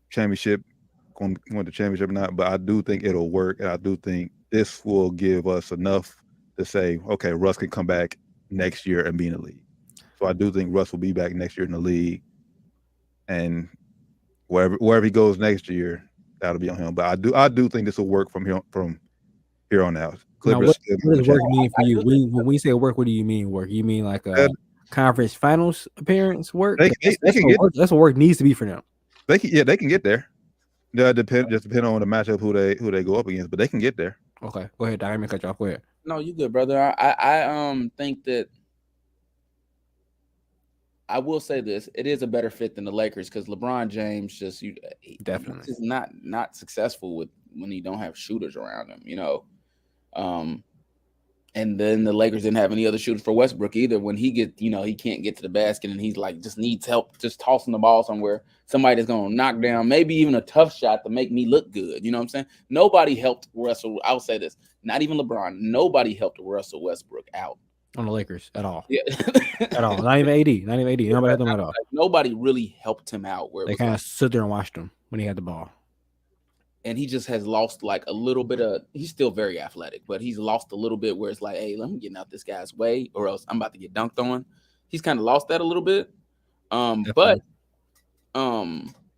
championship, going to championship or not, but I do think it'll work, and I do think this will give us enough to say, okay, Russ can come back next year and be in the league. So I do think Russ will be back next year in the league, and wherever he goes next year, that'll be on him. But I do think this will work from here on out. Clippers. Now, what does work mean for you? When we say work, what do you mean work? You mean like a conference finals appearance work? That's what work needs to be for them. They can get there. Yeah, depend on the matchup who they go up against, but they can get there. Okay, go ahead, Doc. I'm gonna cut you off. Go ahead. No, you good, brother. I think that I will say this: it is a better fit than the Lakers because LeBron James definitely is not successful when he don't have shooters around him, you know. And then the Lakers didn't have any other shooters for Westbrook either. When he he can't get to the basket and he's like just needs help, just tossing the ball somewhere. Somebody that's gonna knock down maybe even a tough shot to make me look good. You know what I'm saying? Nobody helped Russell. I'll say this: not even LeBron. Nobody helped Russell Westbrook out on the Lakers at all. Yeah, at all. Not even AD. Nobody helped him at all. Nobody really helped him out. Where they kind of stood there and watched him when he had the ball. And he just has lost like a little bit of. He's still very athletic, but he's lost a little bit where it's like, hey, let me get out this guy's way, or else I'm about to get dunked on. He's kind of lost that a little bit. But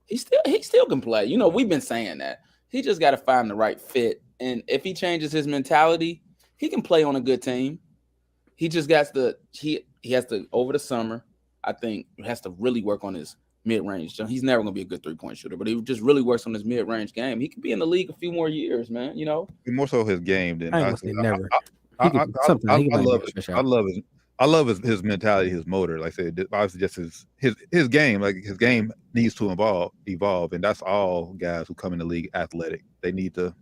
he still can play. You know, we've been saying that. He just got to find the right fit, and if he changes his mentality, he can play on a good team. He just got to. He has to over the summer. I think has to really work on his mid-range. He's never going to be a good three-point shooter, but he just really works on his mid-range game. He could be in the league a few more years, man. You know, more so his game than I never. I love his mentality, his motor. Like I said, obviously just his game. Like his game needs to evolve, and that's all guys who come in the league athletic. They need to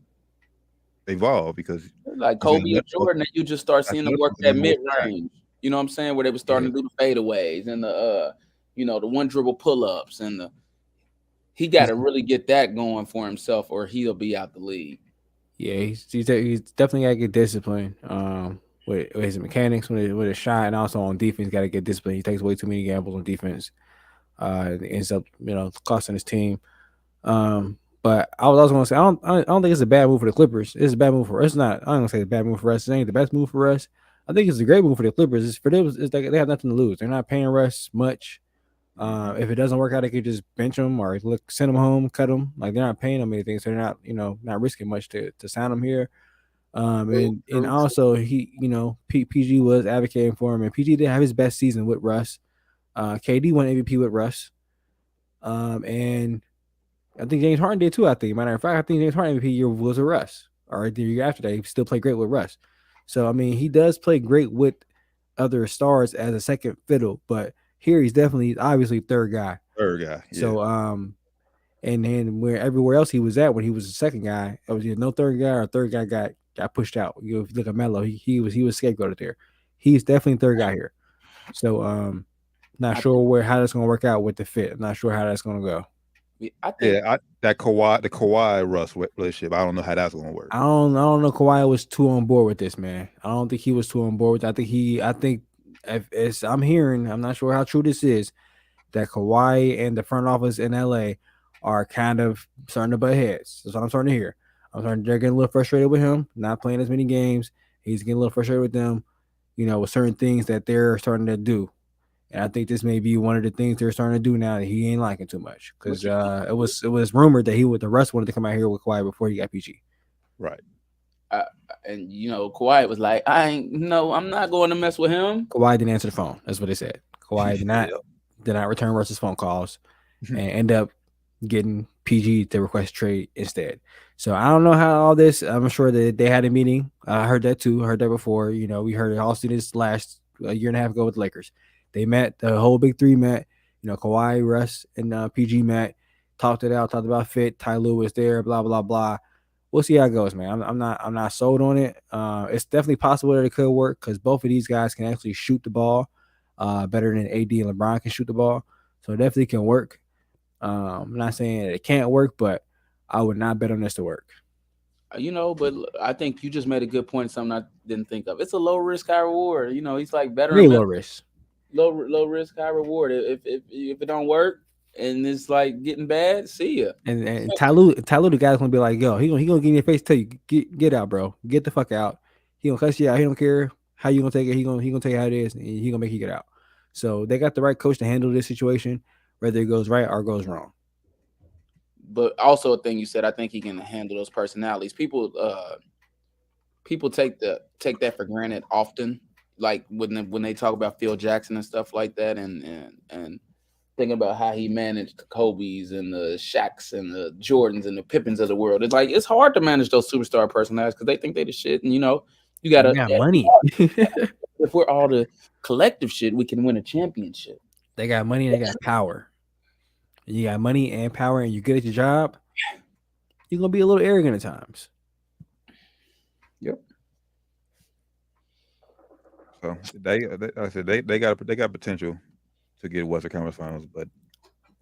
evolve because like Kobe and Jordan, you just start seeing them work that mid-range. You know what I'm saying? Where they were starting to do the fadeaways and the the one dribble pull-ups and he got to really get that going for himself or he'll be out the league. Yeah, he's definitely got to get discipline with his mechanics, with his shot, and also on defense, got to get discipline. He takes way too many gambles on defense. It ends up, costing his team. But I was also going to say, I don't think it's a bad move for the Clippers. It's a bad move for us. It's not. I'm going to say it's a bad move for us. It ain't the best move for us. I think it's a great move for the Clippers. It's for them. It's like they have nothing to lose. They're not paying Russ much. If it doesn't work out, they could just bench him or send him home, cut him. Like they're not paying him anything, so they're not, not risking much to sign him here. And also he, PG was advocating for him, and PG did have his best season with Russ. KD won MVP with Russ. And I think James Harden did too. Matter of fact, I think James Harden MVP year was with Russ. Or the year after that, he still played great with Russ. So I mean, he does play great with other stars as a second fiddle, but here he's obviously third guy. Yeah. So and then everywhere else he was at when he was the second guy, it was either no third guy or third guy got pushed out. If you look at Melo, he was scapegoated there. He's definitely third guy here. So not sure how that's gonna work out with the fit. I'm not sure how that's gonna go. That Kawhi Russ relationship, I don't know how that's gonna work. I don't know. Kawhi was too on board with this, man. I don't think he was too on board with it. I think if I'm hearing, I'm not sure how true this is, that Kawhi and the front office in LA are kind of starting to butt heads. That's what I'm starting to hear. They're getting a little frustrated with him, not playing as many games. He's getting a little frustrated with them, with certain things that they're starting to do. And I think this may be one of the things they're starting to do now that he ain't liking too much. Because it was rumored that the Russ wanted to come out here with Kawhi before he got PG. Right. And Kawhi was like, I'm not going to mess with him. Kawhi didn't answer the phone. That's what they said. Kawhi did not return Russ's phone calls and end up getting PG to request trade instead. So I don't know how all this. I'm sure that they had a meeting. I heard that too. I heard that before. We heard it all see this last a year and a half ago with the Lakers. They met. The whole big three met. Kawhi, Russ, and PG met. Talked it out. Talked about fit. Ty Lue was there. Blah blah blah. We'll see how it goes, man. I'm not sold on it. It's definitely possible that it could work because both of these guys can actually shoot the ball better than AD and LeBron can shoot the ball. So it definitely can work. I'm not saying it can't work, but I would not bet on this to work. But I think you just made a good point. Something I didn't think of. It's a low risk, high reward. He's like Very veteran, low risk. low risk, high reward. If it don't work and it's like getting bad, see ya. And Tyloo, the guy's gonna be like, yo, he gonna get in your face, tell you, get out, bro, get the fuck out. He gonna cuss you out. He don't care how you gonna take it. He gonna tell you how it is, and he gonna make you get out. So they got the right coach to handle this situation, whether it goes right or goes wrong. But also a thing you said, I think he can handle those personalities. People take that for granted often. Like when they talk about Phil Jackson and stuff like that, and thinking about how he managed the Kobe's and the Shaqs and the Jordans and the Pippins of the world. It's like it's hard to manage those superstar personalities because they think they the shit, and you gotta got money. If we're all the collective shit, we can win a championship. They got money and they got power. You got money and power, and you're good at your job. You're gonna be a little arrogant at times. Yep. So they got potential to get Western Conference Finals, but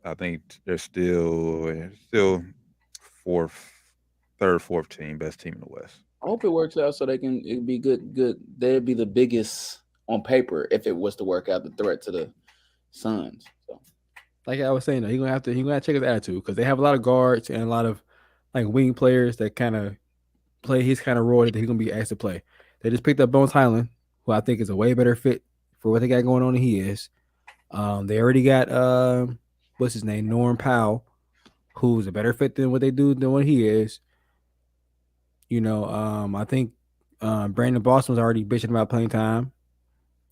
I think they're still third, fourth team, best team in the West. I hope it works out so it'd be good. They'd be the biggest on paper if it was to work out, the threat to the Suns. So. Like I was saying, though, he's gonna have to check his attitude because they have a lot of guards and a lot of like wing players that kind of play his kind of role that he's gonna be asked to play. They just picked up Bones Highland, who I think is a way better fit for what they got going on than he is. They already got what's his name, Norm Powell, who's a better fit than what they do than what he is. I think Brandon Boston was already bitching about playing time.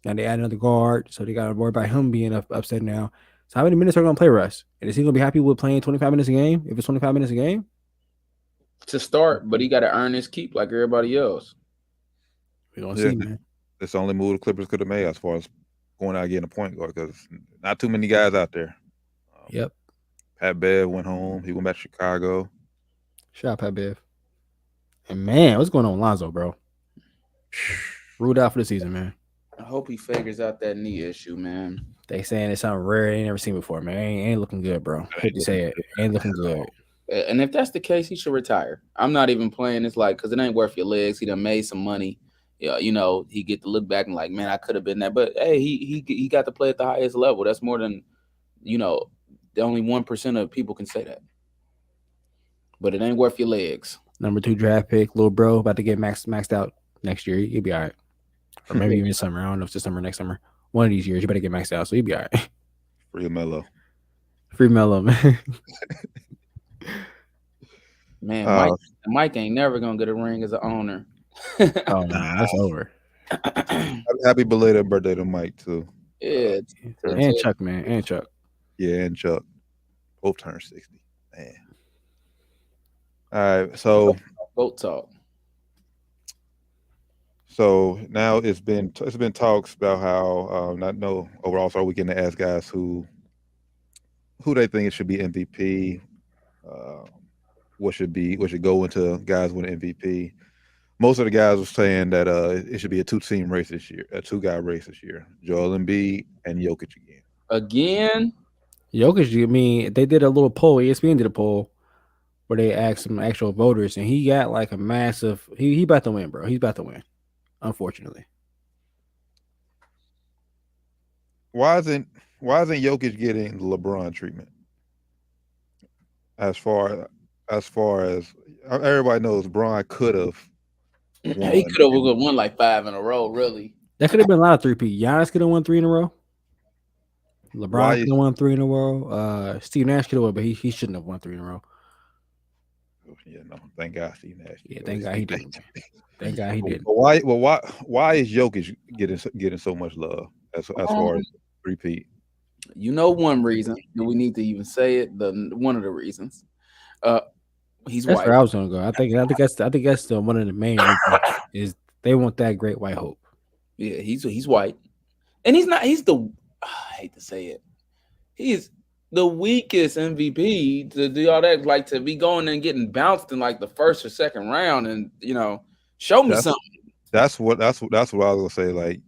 Now they add another guard, so they got to worry about him being upset now. So how many minutes are going to play Russ? And is he going to be happy with playing 25 minutes a game? If it's 25 minutes a game? To start, but he got to earn his keep like everybody else. We're going to see, man. That's the only move the Clippers could have made as far as going out and getting a point guard because not too many guys out there. Yep. Pat Bev went home. He went back to Chicago. Shout out Pat Bev. And, man, what's going on with Lonzo, bro? Ruled out for the season, man. I hope he figures out that knee issue, man. They saying it's something rare they ain't never seen before, man. Ain't looking good, bro. I hate to say it. Ain't looking good. And if that's the case, he should retire. I'm not even playing this because it ain't worth your legs. He done made some money. Yeah, he get to look back and like, man, I could have been that. But hey, he got to play at the highest level. That's more than, the only 1% of people can say that. But it ain't worth your legs. Number 2 draft pick, little bro, about to get maxed out next year. He'll be all right. Or maybe even summer. I don't know if it's this summer or next summer. One of these years, you better get maxed out, so he'll be all right. Free Melo, man. Man, Mike ain't never gonna get a ring as an owner. Oh no, that's over. Happy belated birthday to Mike too. Yeah, and Chuck, man, and Chuck. Yeah, and Chuck both turned 60. Man. All right, so boat talk. So now it's been talks about how overall All-Star Weekend to ask guys who they think it should be MVP, what should go into guys winning MVP. Most of the guys were saying that it should be a two-team race this year, a two-guy race this year. Joel Embiid and Jokic again. Jokic, I mean, they did a little poll. ESPN did a poll where they asked some actual voters, and he got like a massive. He about to win, bro. He's about to win. Unfortunately. Why isn't Jokic getting LeBron treatment? As far as everybody knows, LeBron could have won. He could have won like 5 in a row, really. That could have been a lot of three-peat. Giannis could have won 3 in a row. LeBron could have won 3 in a row. Steve Nash could have won, but he shouldn't have won 3 in a row. Yeah, no, thank God Steve Nash. Yeah, thank God he didn't. Thank God he didn't. Why is Jokic getting so much love as far as repeat? One reason. Do we need to even say it? One of the reasons. He's that's white. where I was gonna go. I think that's the one of the main reasons is they want that great white hope. Yeah, he's white, and he's not. He's the. I hate to say it. He's the weakest MVP to do all that. Like to be going and getting bounced in like the first or second round, and show me something. That's what I was gonna say. Like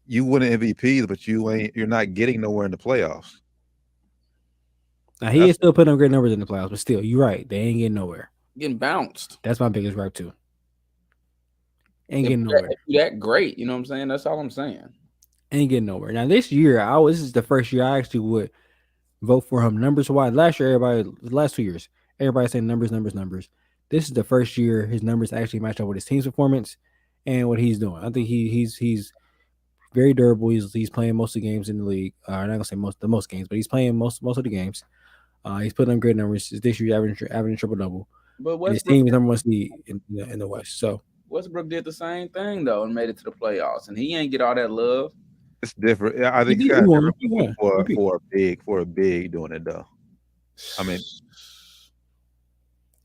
you win an MVP, but you're not getting nowhere in the playoffs. Now he is still putting up great numbers in the playoffs, but still, you're right. They ain't getting nowhere. Getting bounced. That's my biggest gripe too. Ain't getting nowhere. That great, you know what I'm saying? That's all I'm saying. Ain't getting nowhere. Now this year, this is the first year I actually would vote for him numbers wise. Last 2 years, everybody saying numbers. This is the first year his numbers actually match up with his team's performance and what he's doing. I think he's very durable. He's playing most of the games in the league. I'm not gonna say the most games, but he's playing most of the games. He's putting on great numbers. This year, averaging triple double. But his team is number one seed in the West. So Westbrook did the same thing though and made it to the playoffs, and he ain't get all that love. It's different. I think it's kind of different for a big doing it though. I mean,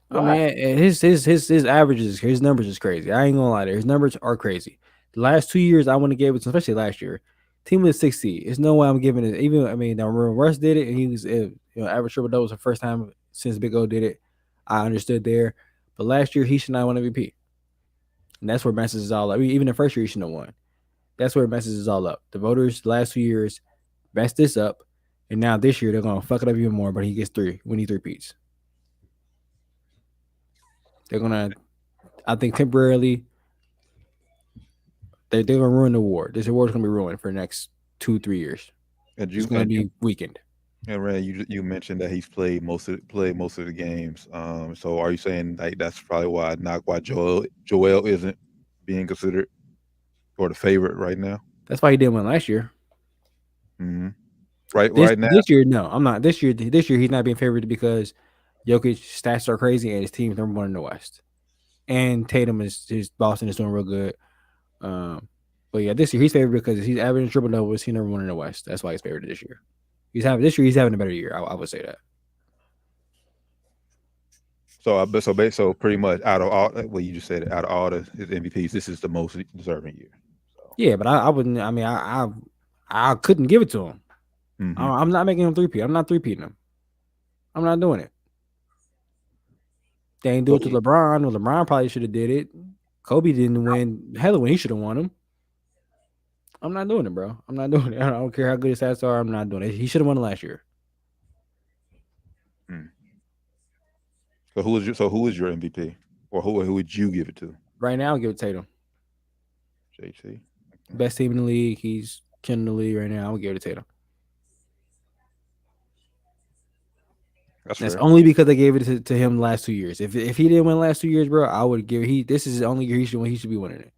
his averages, his numbers is crazy. I ain't gonna lie, his numbers are crazy. The last 2 years, I want to give it, especially last year. Team was 6 seed. There's no way I'm giving it. Even now remember Russ did it, and he was average triple double was the first time since Big O did it. I understood there, but last year he should not win MVP, and that's where messes is all up. Even the first year he shouldn't have won. That's where messes is all up. The voters the last 2 years messed this up, and now this year they're gonna fuck it up even more. But he gets 3 when he three-peats. They're gonna, I think, temporarily. They're gonna ruin the award. This award's gonna be ruined for the next 2-3 years. It's gonna be weakened. And Ray, you mentioned that he's played most of the games. So are you saying like that's probably why Joel isn't being considered or the favorite right now? That's why he didn't win last year. Mm-hmm. Right now. This year, no, I'm not. This year he's not being favored because Jokic stats are crazy and his team's number one in the West. And Tatum his Boston is doing real good. But yeah, this year he's favored because he's averaging triple doubles. He's number one in the West. That's why he's favored this year. He's having a better year. I would say that. So pretty much out of all, well, you just said it, out of all his MVPs, this is the most deserving year. So. Yeah, but I wouldn't. I mean, I couldn't give it to him. Mm-hmm. I'm not making him 3P. I'm not 3P'ing him. I'm not doing it. They ain't do it to LeBron. Well, LeBron probably should have did it. Kobe didn't win. Hell, when he should have won him. I'm not doing it, bro. I'm not doing it. I don't care how good his stats are. I'm not doing it. He should have won it last year. So who is your MVP, or who would you give it to? Right now, I'll give it to Tatum. JT, okay. Best team in the league. He's killing the league right now. I'll give it to Tatum. That's only because they gave it to him the last 2 years. If he didn't win the last 2 years, bro, I would give it. This is the only year he should be winning it.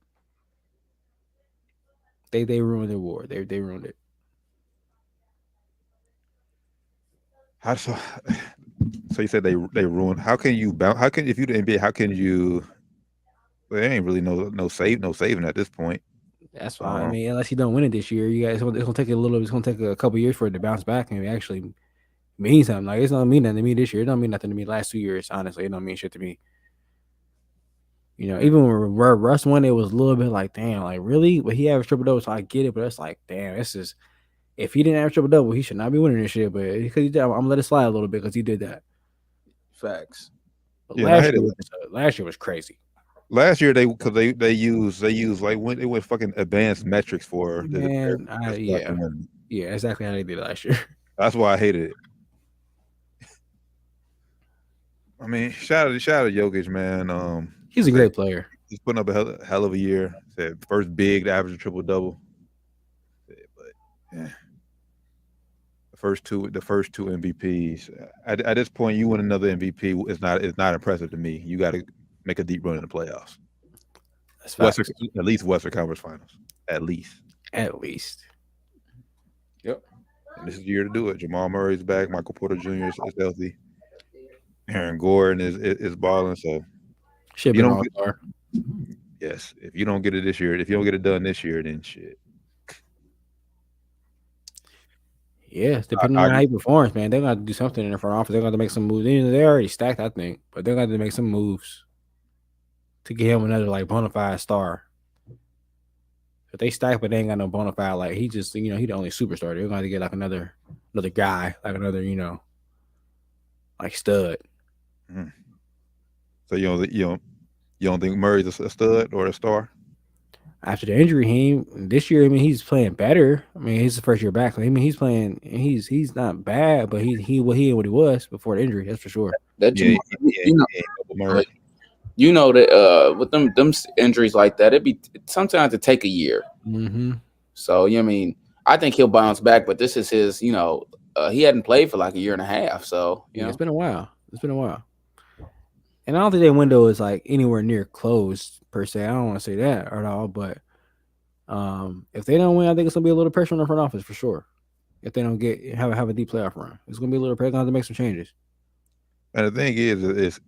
They ruined the award. They ruined it. So you said they ruined. How can you bounce? How can, if you're the NBA, how can you? Well, there ain't really no saving at this point. That's why I mean, unless he don't win it this year, you guys, it's gonna take a couple years for it to bounce back and actually mean something. Like, it's not mean nothing to me this year. It don't mean nothing to me last 2 years. Honestly, it don't mean shit to me. Even when Russ won, it was a little bit like, damn, like really? But he averaged triple double, so I get it. But it's like, damn, this is. If he didn't average triple double, he should not be winning this shit. But because he did, I'm gonna let it slide a little bit because he did that. Facts. But last year was crazy. Last year they used like when they went fucking advanced metrics for yeah, exactly how they did last year. That's why I hated it. I mean, shout out to Jokic, man. He's a great player. He's putting up a hell of a year. Said first big to average a triple double. But yeah, the first two MVPs. At this point, you win another MVP is not impressive to me. You got to make a deep run in the playoffs. That's at least Western Conference Finals. At least. Yep. And this is the year to do it. Jamal Murray's back. Michael Porter Jr. is healthy. Aaron Gordon is balling. So should be all-star. Yes. If you don't get it this year, if you don't get it done this year, then shit. Yeah, depending on how he performs, man, they're gonna do something in the front office. They're gonna make some moves. They're already stacked, I think, but they're gonna make some moves to get him another like bona fide star. If they stack, but they ain't got no bona fide, like he just, he the only superstar. They're gonna get like another guy, like another, like stud. So you don't think Murray's a stud or a star? after the injury, this year, I mean, he's playing better. I mean, he's the first year back. I mean, he's playing. He's not bad, but he what he was before the injury. That's for sure. That Yeah, you know that with them injuries like that, sometimes it take a year. Mm-hmm. So I mean, I think he'll bounce back, but this is his. He hadn't played for like a year and a half. So it's been a while. And I don't think that window is like anywhere near closed per se. I don't want to say that at all, but if they don't win, I think it's gonna be a little pressure on the front office for sure. If they don't have a deep playoff run, it's gonna be a little pressure. They have to make some changes. And the thing is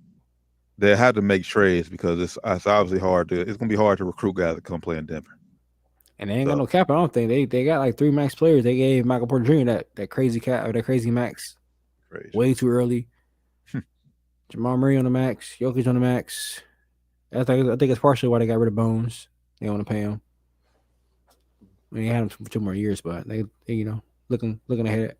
they have to make trades because it's obviously hard it's gonna be hard to recruit guys to come play in Denver. And they ain't got no cap. I don't think they got like 3 max players. They gave Michael Porter Jr. that crazy cap or that crazy max, way too early. Jamal Murray on the max, Jokic on the max. I think it's partially why they got rid of Bones. They don't want to pay him. I mean, they had him for 2 more years, but they looking ahead.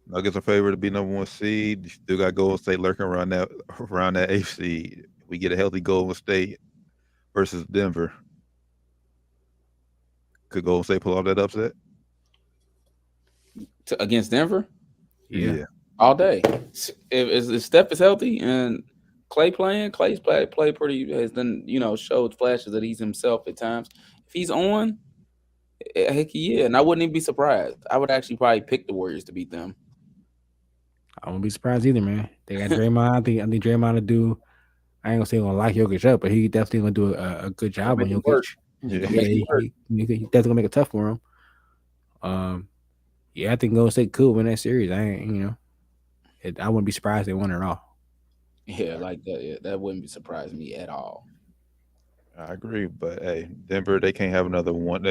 Nuggets are favored to be number 1 seed. You still got Golden State lurking around that 8th seed. We get a healthy Golden State versus Denver. Could Golden State pull off that upset against Denver? Yeah. All day. If Steph is healthy and Clay's play pretty has done, showed flashes that he's himself at times. If he's on, heck yeah, and I wouldn't even be surprised. I would actually probably pick the Warriors to beat them. I won't be surprised either, man. They got Draymond. I think Draymond will do. I ain't gonna say he's gonna lock Jokic up, but he definitely gonna do a good job on Jokic. Yeah, he definitely gonna make it tough for him. I think Golden State could win that series. I wouldn't be surprised they won it all. Yeah, like that. Yeah, that wouldn't be surprising me at all. I agree, but hey, Denver, they can't have another one.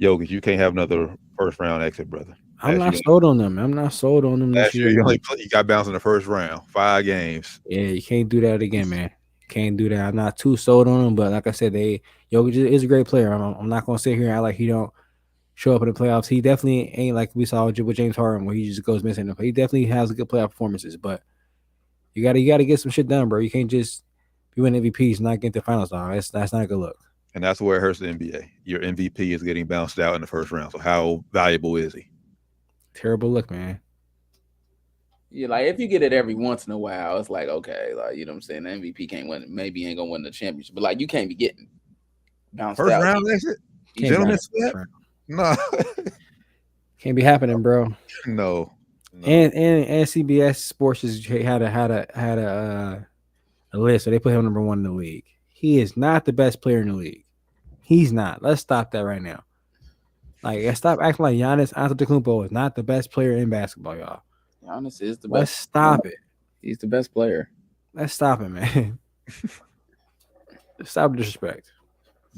Jokic, you can't have another first round exit, brother. I'm not sold on them. Last year, you got bounced in the first round, 5 games. Yeah, you can't do that again, man. Can't do that. I'm not too sold on him, but like I said, Jokic is a great player. I'm not gonna sit here and act like he don't show up in the playoffs. He definitely ain't like we saw with James Harden where he just goes missing. He definitely has good playoff performances, but you gotta get some shit done, bro. You can't just be winning MVPs and not get to the finals, dog. That's not a good look. And that's where it hurts the NBA. Your MVP is getting bounced out in the first round. So how valuable is he? Terrible look, man. Yeah, like if you get it every once in a while, it's like okay, like you know what I'm saying. The MVP can't win. Maybe he ain't gonna win the championship, but like you can't be getting bounced first out. Round exit. Gentlemen, no, can't be happening, bro. No. And CBS Sports had a list, so they put him number 1 in the league. He is not the best player in the league. He's not. Let's stop that right now. Like, stop acting like Giannis Antetokounmpo is not the best player in basketball, y'all. Giannis is the best. Let's stop it. He's the best player. Let's stop it, man. Stop disrespect.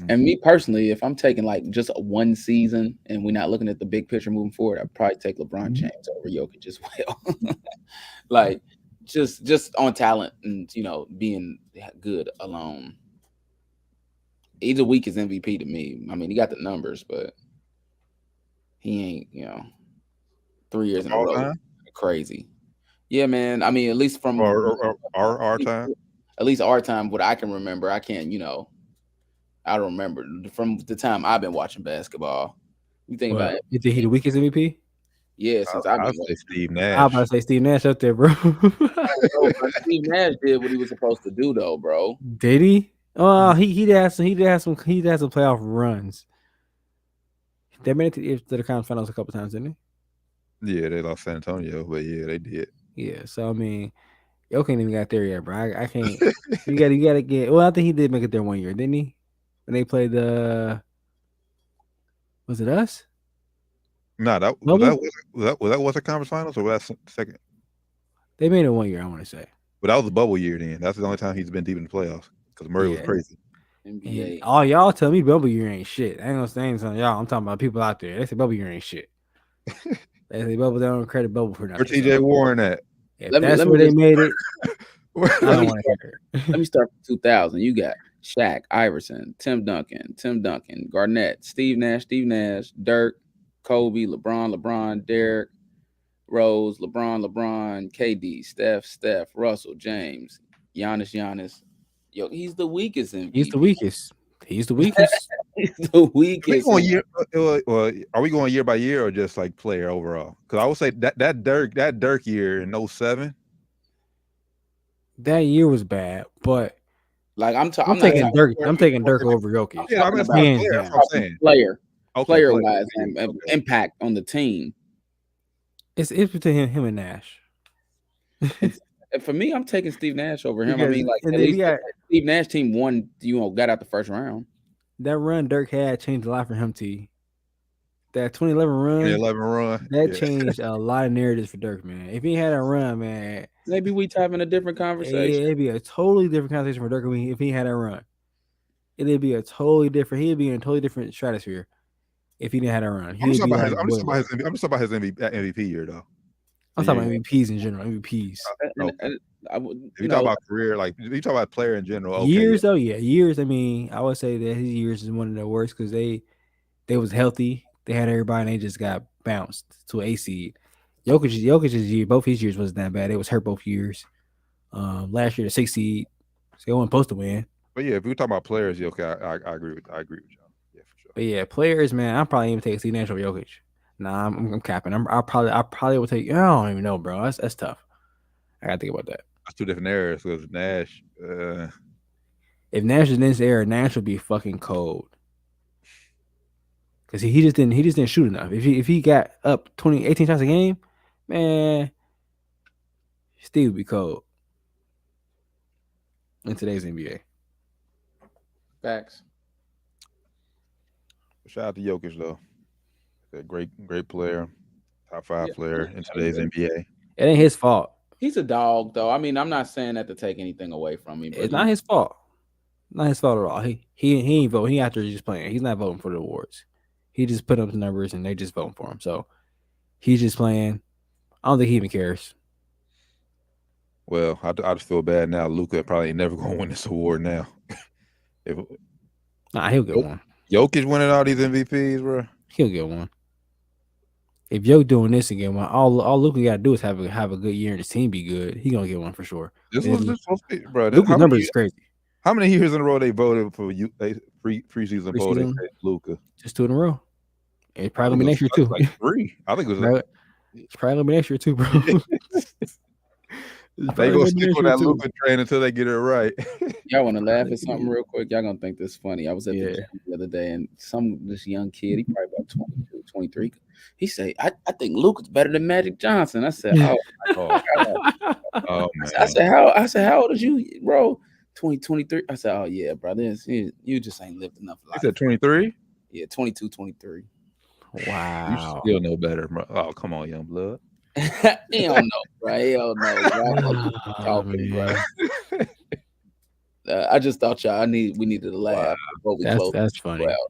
And me personally, if I'm taking like just one season and we're not looking at the big picture moving forward, I'd probably take LeBron James over Jokic as well. Like just on talent and being good alone. Either week is MVP to me. I mean, he got the numbers, but he ain't 3 years in a row. Crazy. Yeah, man. I mean, at least from our time. At least our time, what I can remember, I can't, I don't remember from the time I've been watching basketball. You think about it? You think he the weakest MVP? Yeah, since I've been watching. Steve Nash. I'm about to say Steve Nash up there, bro. Steve Nash did what he was supposed to do, though, bro. Did he? Oh, he did have some playoff runs. They made it to the conference finals a couple times, didn't they? Yeah, they lost San Antonio, but yeah, they did. Yeah, so I mean, Yo can't even got there yet, bro. I can't. you gotta get. Well, I think he did make it there 1 year, didn't he? When they played the. Was it us? No, was a conference finals or was that second? They made it 1 year, I want to say. But that was a bubble year then. That's the only time he's been deep in the playoffs because Murray was crazy. NBA. All y'all tell me bubble year ain't shit. I ain't gonna say anything on y'all. I'm talking about people out there. They say bubble year ain't shit. They say bubble, they don't credit bubble for nothing. Where TJ Warren at? If that's where they made it. I don't want to hear it. Let me start from 2000. You got Shaq, Iverson, Tim Duncan, Garnett, Steve Nash, Dirk, Kobe, LeBron, Derek, Rose, LeBron, KD, Steph, Russell, James, Giannis, Yo, he's the weakest MVP. He's the weakest. He's the weakest. He's the weakest. Are we going year by year or just like player overall? Because I would say that Dirk year in 07. That year was bad, but like I'm taking Dirk. I'm taking Dirk over Jokic. Yeah, I'm saying. Player Player wise and impact on the team. It's between him and Nash. For me, I'm taking Steve Nash over him. Because, I mean, like at least Steve Nash team won. Got out the first round. That run Dirk had changed a lot for him. That 2011 run. That changed a lot of narratives for Dirk, man. If he had a run, man, maybe we having a different conversation. Yeah, it'd be a totally different conversation for Dirk if he had a run. It'd be a totally different. He'd be in a totally different stratosphere if he didn't have a run. I'm just talking about his MVP year, though. I'm talking about MVPs in general. MVPs. If you talk about career, like if you talk about player in general, okay, years though, years. I mean, I would say that his years is one of the worst because they was healthy. They had everybody, and they just got bounced to an A seed. Jokic's year, both his years wasn't that bad. They was hurt both years. Last year the 6 seed, so they weren't supposed to win. But yeah, if we talk about players, okay, I agree with y'all. Yeah, for sure. But yeah, players, man, I'm probably even take Steve Nash over Jokic. Nah, I'm capping. I probably will take. I don't even know, bro. That's tough. I gotta think about that. That's two different eras because Nash. If Nash is in this era, Nash would be fucking cold. Because he just didn't shoot enough. If he got up 18 shots a game, man, Steve would be cold in today's NBA. Facts. Shout out to Jokic though. A great player, top 5 player in today's NBA. It ain't his fault. He's a dog, though. I mean, I'm not saying that to take anything away from him. It's not his fault. Not his fault at all. He ain't voting. He out there just playing. He's not voting for the awards. He just put up the numbers and they just voting for him. So he's just playing. I don't think he even cares. Well, I just feel bad now. Luka probably ain't never gonna win this award now. He'll get one. Jokic winning all these MVPs, bro. He'll get one. If Joe doing this again, all Luka got to do is have a good year and his team be good. He gonna get one for sure. This was just supposed to be, bro. Luka's numbers is crazy. How many years in a row they voted for you? Preseason voting Luka. Just 2 in a row. It's probably gonna be next year too. Like 3. I think it was. It's probably gonna be next year too, bro. They gonna stick with that Luka train until they get it right. Y'all want to laugh at something real quick? Y'all gonna think this is funny. I was at the gym the other day, and this young kid, he probably about 22, 23. He said, "I think Luka's better than Magic Johnson." I said, "Oh, oh man." I said, how old is you, bro? 23. I said, "Oh yeah, brother. You just ain't lived enough life." He said 23. Yeah, 22, 23. Wow. You still know better, bro. Oh, come on, young blood. He don't know, bro. He don't know. Talking, bro. I just thought we needed to laugh. Wow. That's funny. Well.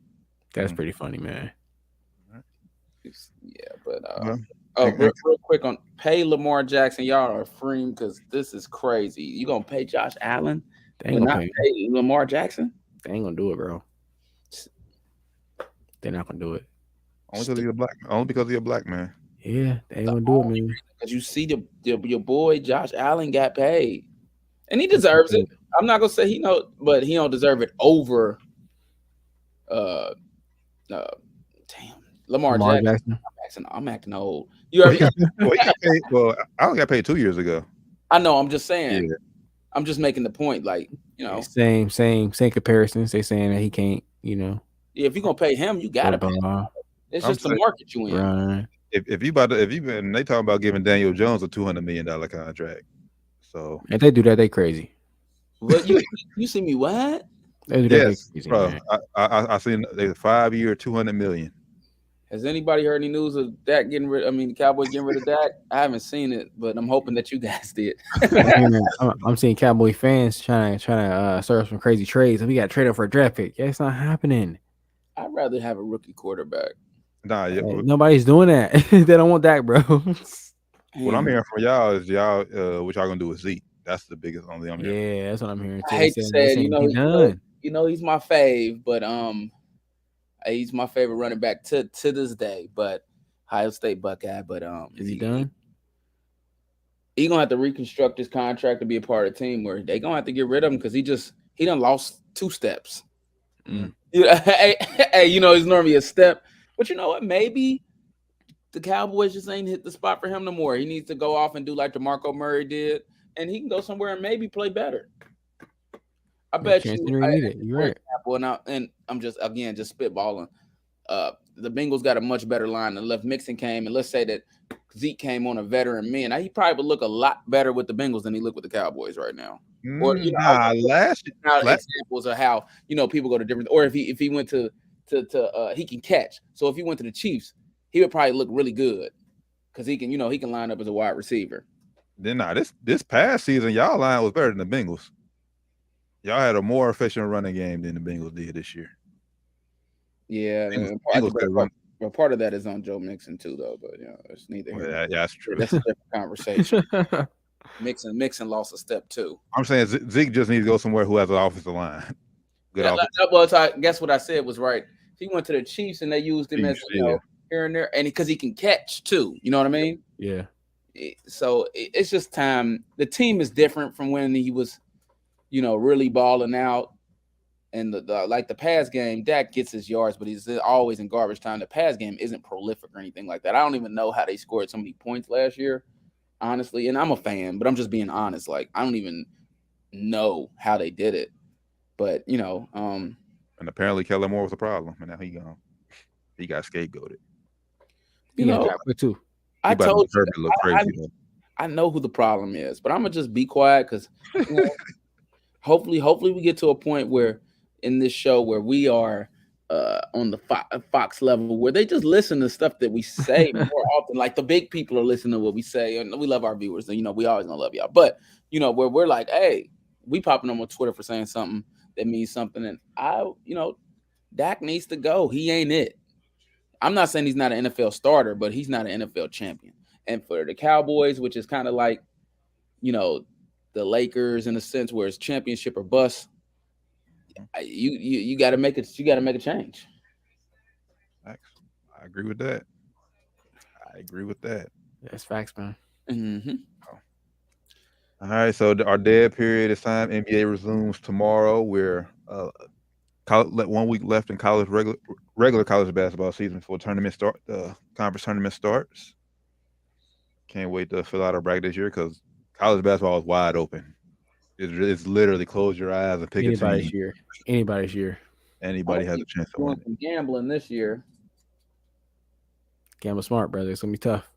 That's pretty funny, man. Yeah, but real quick on pay Lamar Jackson. Y'all are free because this is crazy. You gonna pay Josh Allen? They ain't gonna pay Lamar Jackson? They ain't gonna do it, bro. They're not gonna do it. Only because he's a black man. Yeah, they ain't gonna do it, man. Because you see your boy Josh Allen got paid, and he deserves it. I'm not gonna say but he don't deserve it over. Damn, Lamar Jackson. I'm acting old. You already he got paid. Well, I only got paid 2 years ago. I know. I'm just saying. Yeah. I'm just making the point. Like same comparisons. They saying that he can't. Yeah, if you're gonna pay him, you gotta pay him. It's just the market you in. Right. If they talking about giving Daniel Jones a $200 million contract. So if they do that, they crazy. What you see me what? They do that, yes, they crazy, bro. Man. I seen a 5-year, $200 million. Has anybody heard any news of Dak the Cowboys getting rid of Dak? I haven't seen it, but I'm hoping that you guys did. I'm seeing Cowboy fans trying to start some crazy trades. We got traded for a draft pick. Yeah, it's not happening. I'd rather have a rookie quarterback. Nah, yeah, nobody's doing that. They don't want Dak, bro. What I'm hearing from y'all is what y'all gonna do with Zeke. That's the biggest only I'm hearing. Yeah, that's what I'm hearing too. I hate to say it, he's my fave, but he's my favorite running back to this day. But Ohio State Buckeye. But is he done? He gonna have to reconstruct his contract to be a part of the team where they gonna have to get rid of him because he just he done lost 2 steps. Mm. Hey, it's normally a step, but you know what? Maybe the Cowboys just ain't hit the spot for him no more. He needs to go off and do like DeMarco Murray did, and he can go somewhere and maybe play better. I bet you. You're right. And I'm just spitballing. The Bengals got a much better line. And if Mixon came, and let's say that Zeke came on a veteran man, he probably would look a lot better with the Bengals than he look with the Cowboys right now. Or examples of how people go to different. Or if he went to he can catch. So if he went to the Chiefs, he would probably look really good because he can line up as a wide receiver. Then this past season, y'all line was better than the Bengals. Y'all had a more efficient running game than the Bengals did this year. Yeah, but part of that is on Joe Mixon too, though. But it's neither here. Yeah, that's true. That's a different conversation. Mixon lost a step too. I'm saying Zeke just needs to go somewhere who has an offensive line. So I guess what I said was right. He went to the Chiefs and they used him as here and there, and because he can catch too. You know what I mean? Yeah. So it's just time. The team is different from when he was, really balling out. And the pass game, Dak gets his yards, but he's always in garbage time. The pass game isn't prolific or anything like that. I don't even know how they scored so many points last year, honestly. And I'm a fan, but I'm just being honest. Like, I don't even know how they did it. But, and apparently Kellen Moore was a problem, and now he gone. He got scapegoated. Too. I told you, I know who the problem is, but I'm gonna just be quiet because hopefully we get to a point where in this show where we are on the Fox level where they just listen to stuff that we say more often. Like the big people are listening to what we say, and we love our viewers, and we always gonna love y'all. But where we're like, hey, we popping them on Twitter for saying something that means something, and Dak needs to go. He ain't it. I'm not saying he's not an NFL starter, but he's not an NFL champion. And for the Cowboys, which is kind of like, the Lakers in a sense where it's championship or bust, you got to make it. You got to make a change. I agree with that. That's facts, man. Mm-hmm. All right, so our dead period is time. NBA resumes tomorrow. We're 1 week left in college regular college basketball season before the conference tournament starts. Can't wait to fill out our bracket this year because college basketball is wide open. It's literally close your eyes and pick a team. Anybody's year. Anybody has a chance to win. Some gambling this year. Gamble smart, brother. It's gonna be tough.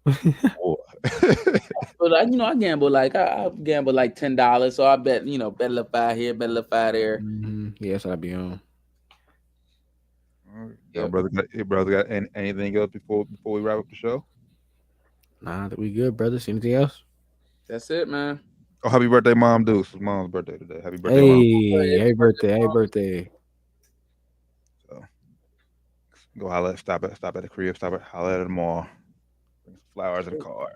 But I gamble I gamble like $10, so I bet bet a little $5 here, bet a little $5 there. Mm-hmm. Yeah, that's what I be on. Your brother got anything else before we wrap up the show? Nah, that we good, brothers. Anything else? That's it, man. Oh, happy birthday, Mom Deuce. It's Mom's birthday today. Happy birthday, Mom. Happy birthday. So go holler, stop at the crib, holler at her tomorrow. Bring some flowers and a card.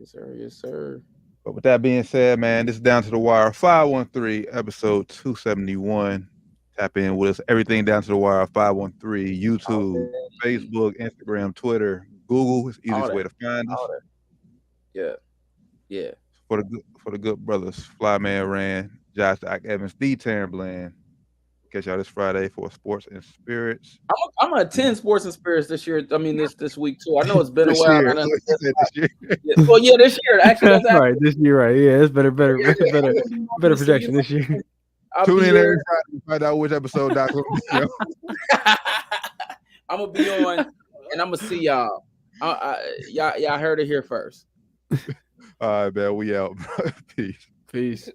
So. Yes, sir. But with that being said, man, this is Down to the Wire 513, episode 271. Tap in with us. Everything Down to the Wire 513, YouTube, Facebook, Instagram, Twitter, Google is the easiest way to find us. Yeah. For the good brothers, Flyman Rand, Josh Doc Evans, D. Taryn Bland. Catch y'all this Friday for Sports and Spirits. I'm gonna attend Sports and Spirits this year. I mean this week too. I know it's been a while. This year. Well, yeah, this year actually. That's right. This year, right? Yeah, it's better projection this year. Tune in every Friday to find out which episode Doc will be on. I'm gonna be on, and I'm gonna see y'all. Y'all heard it here first. All right, man. We out. Peace.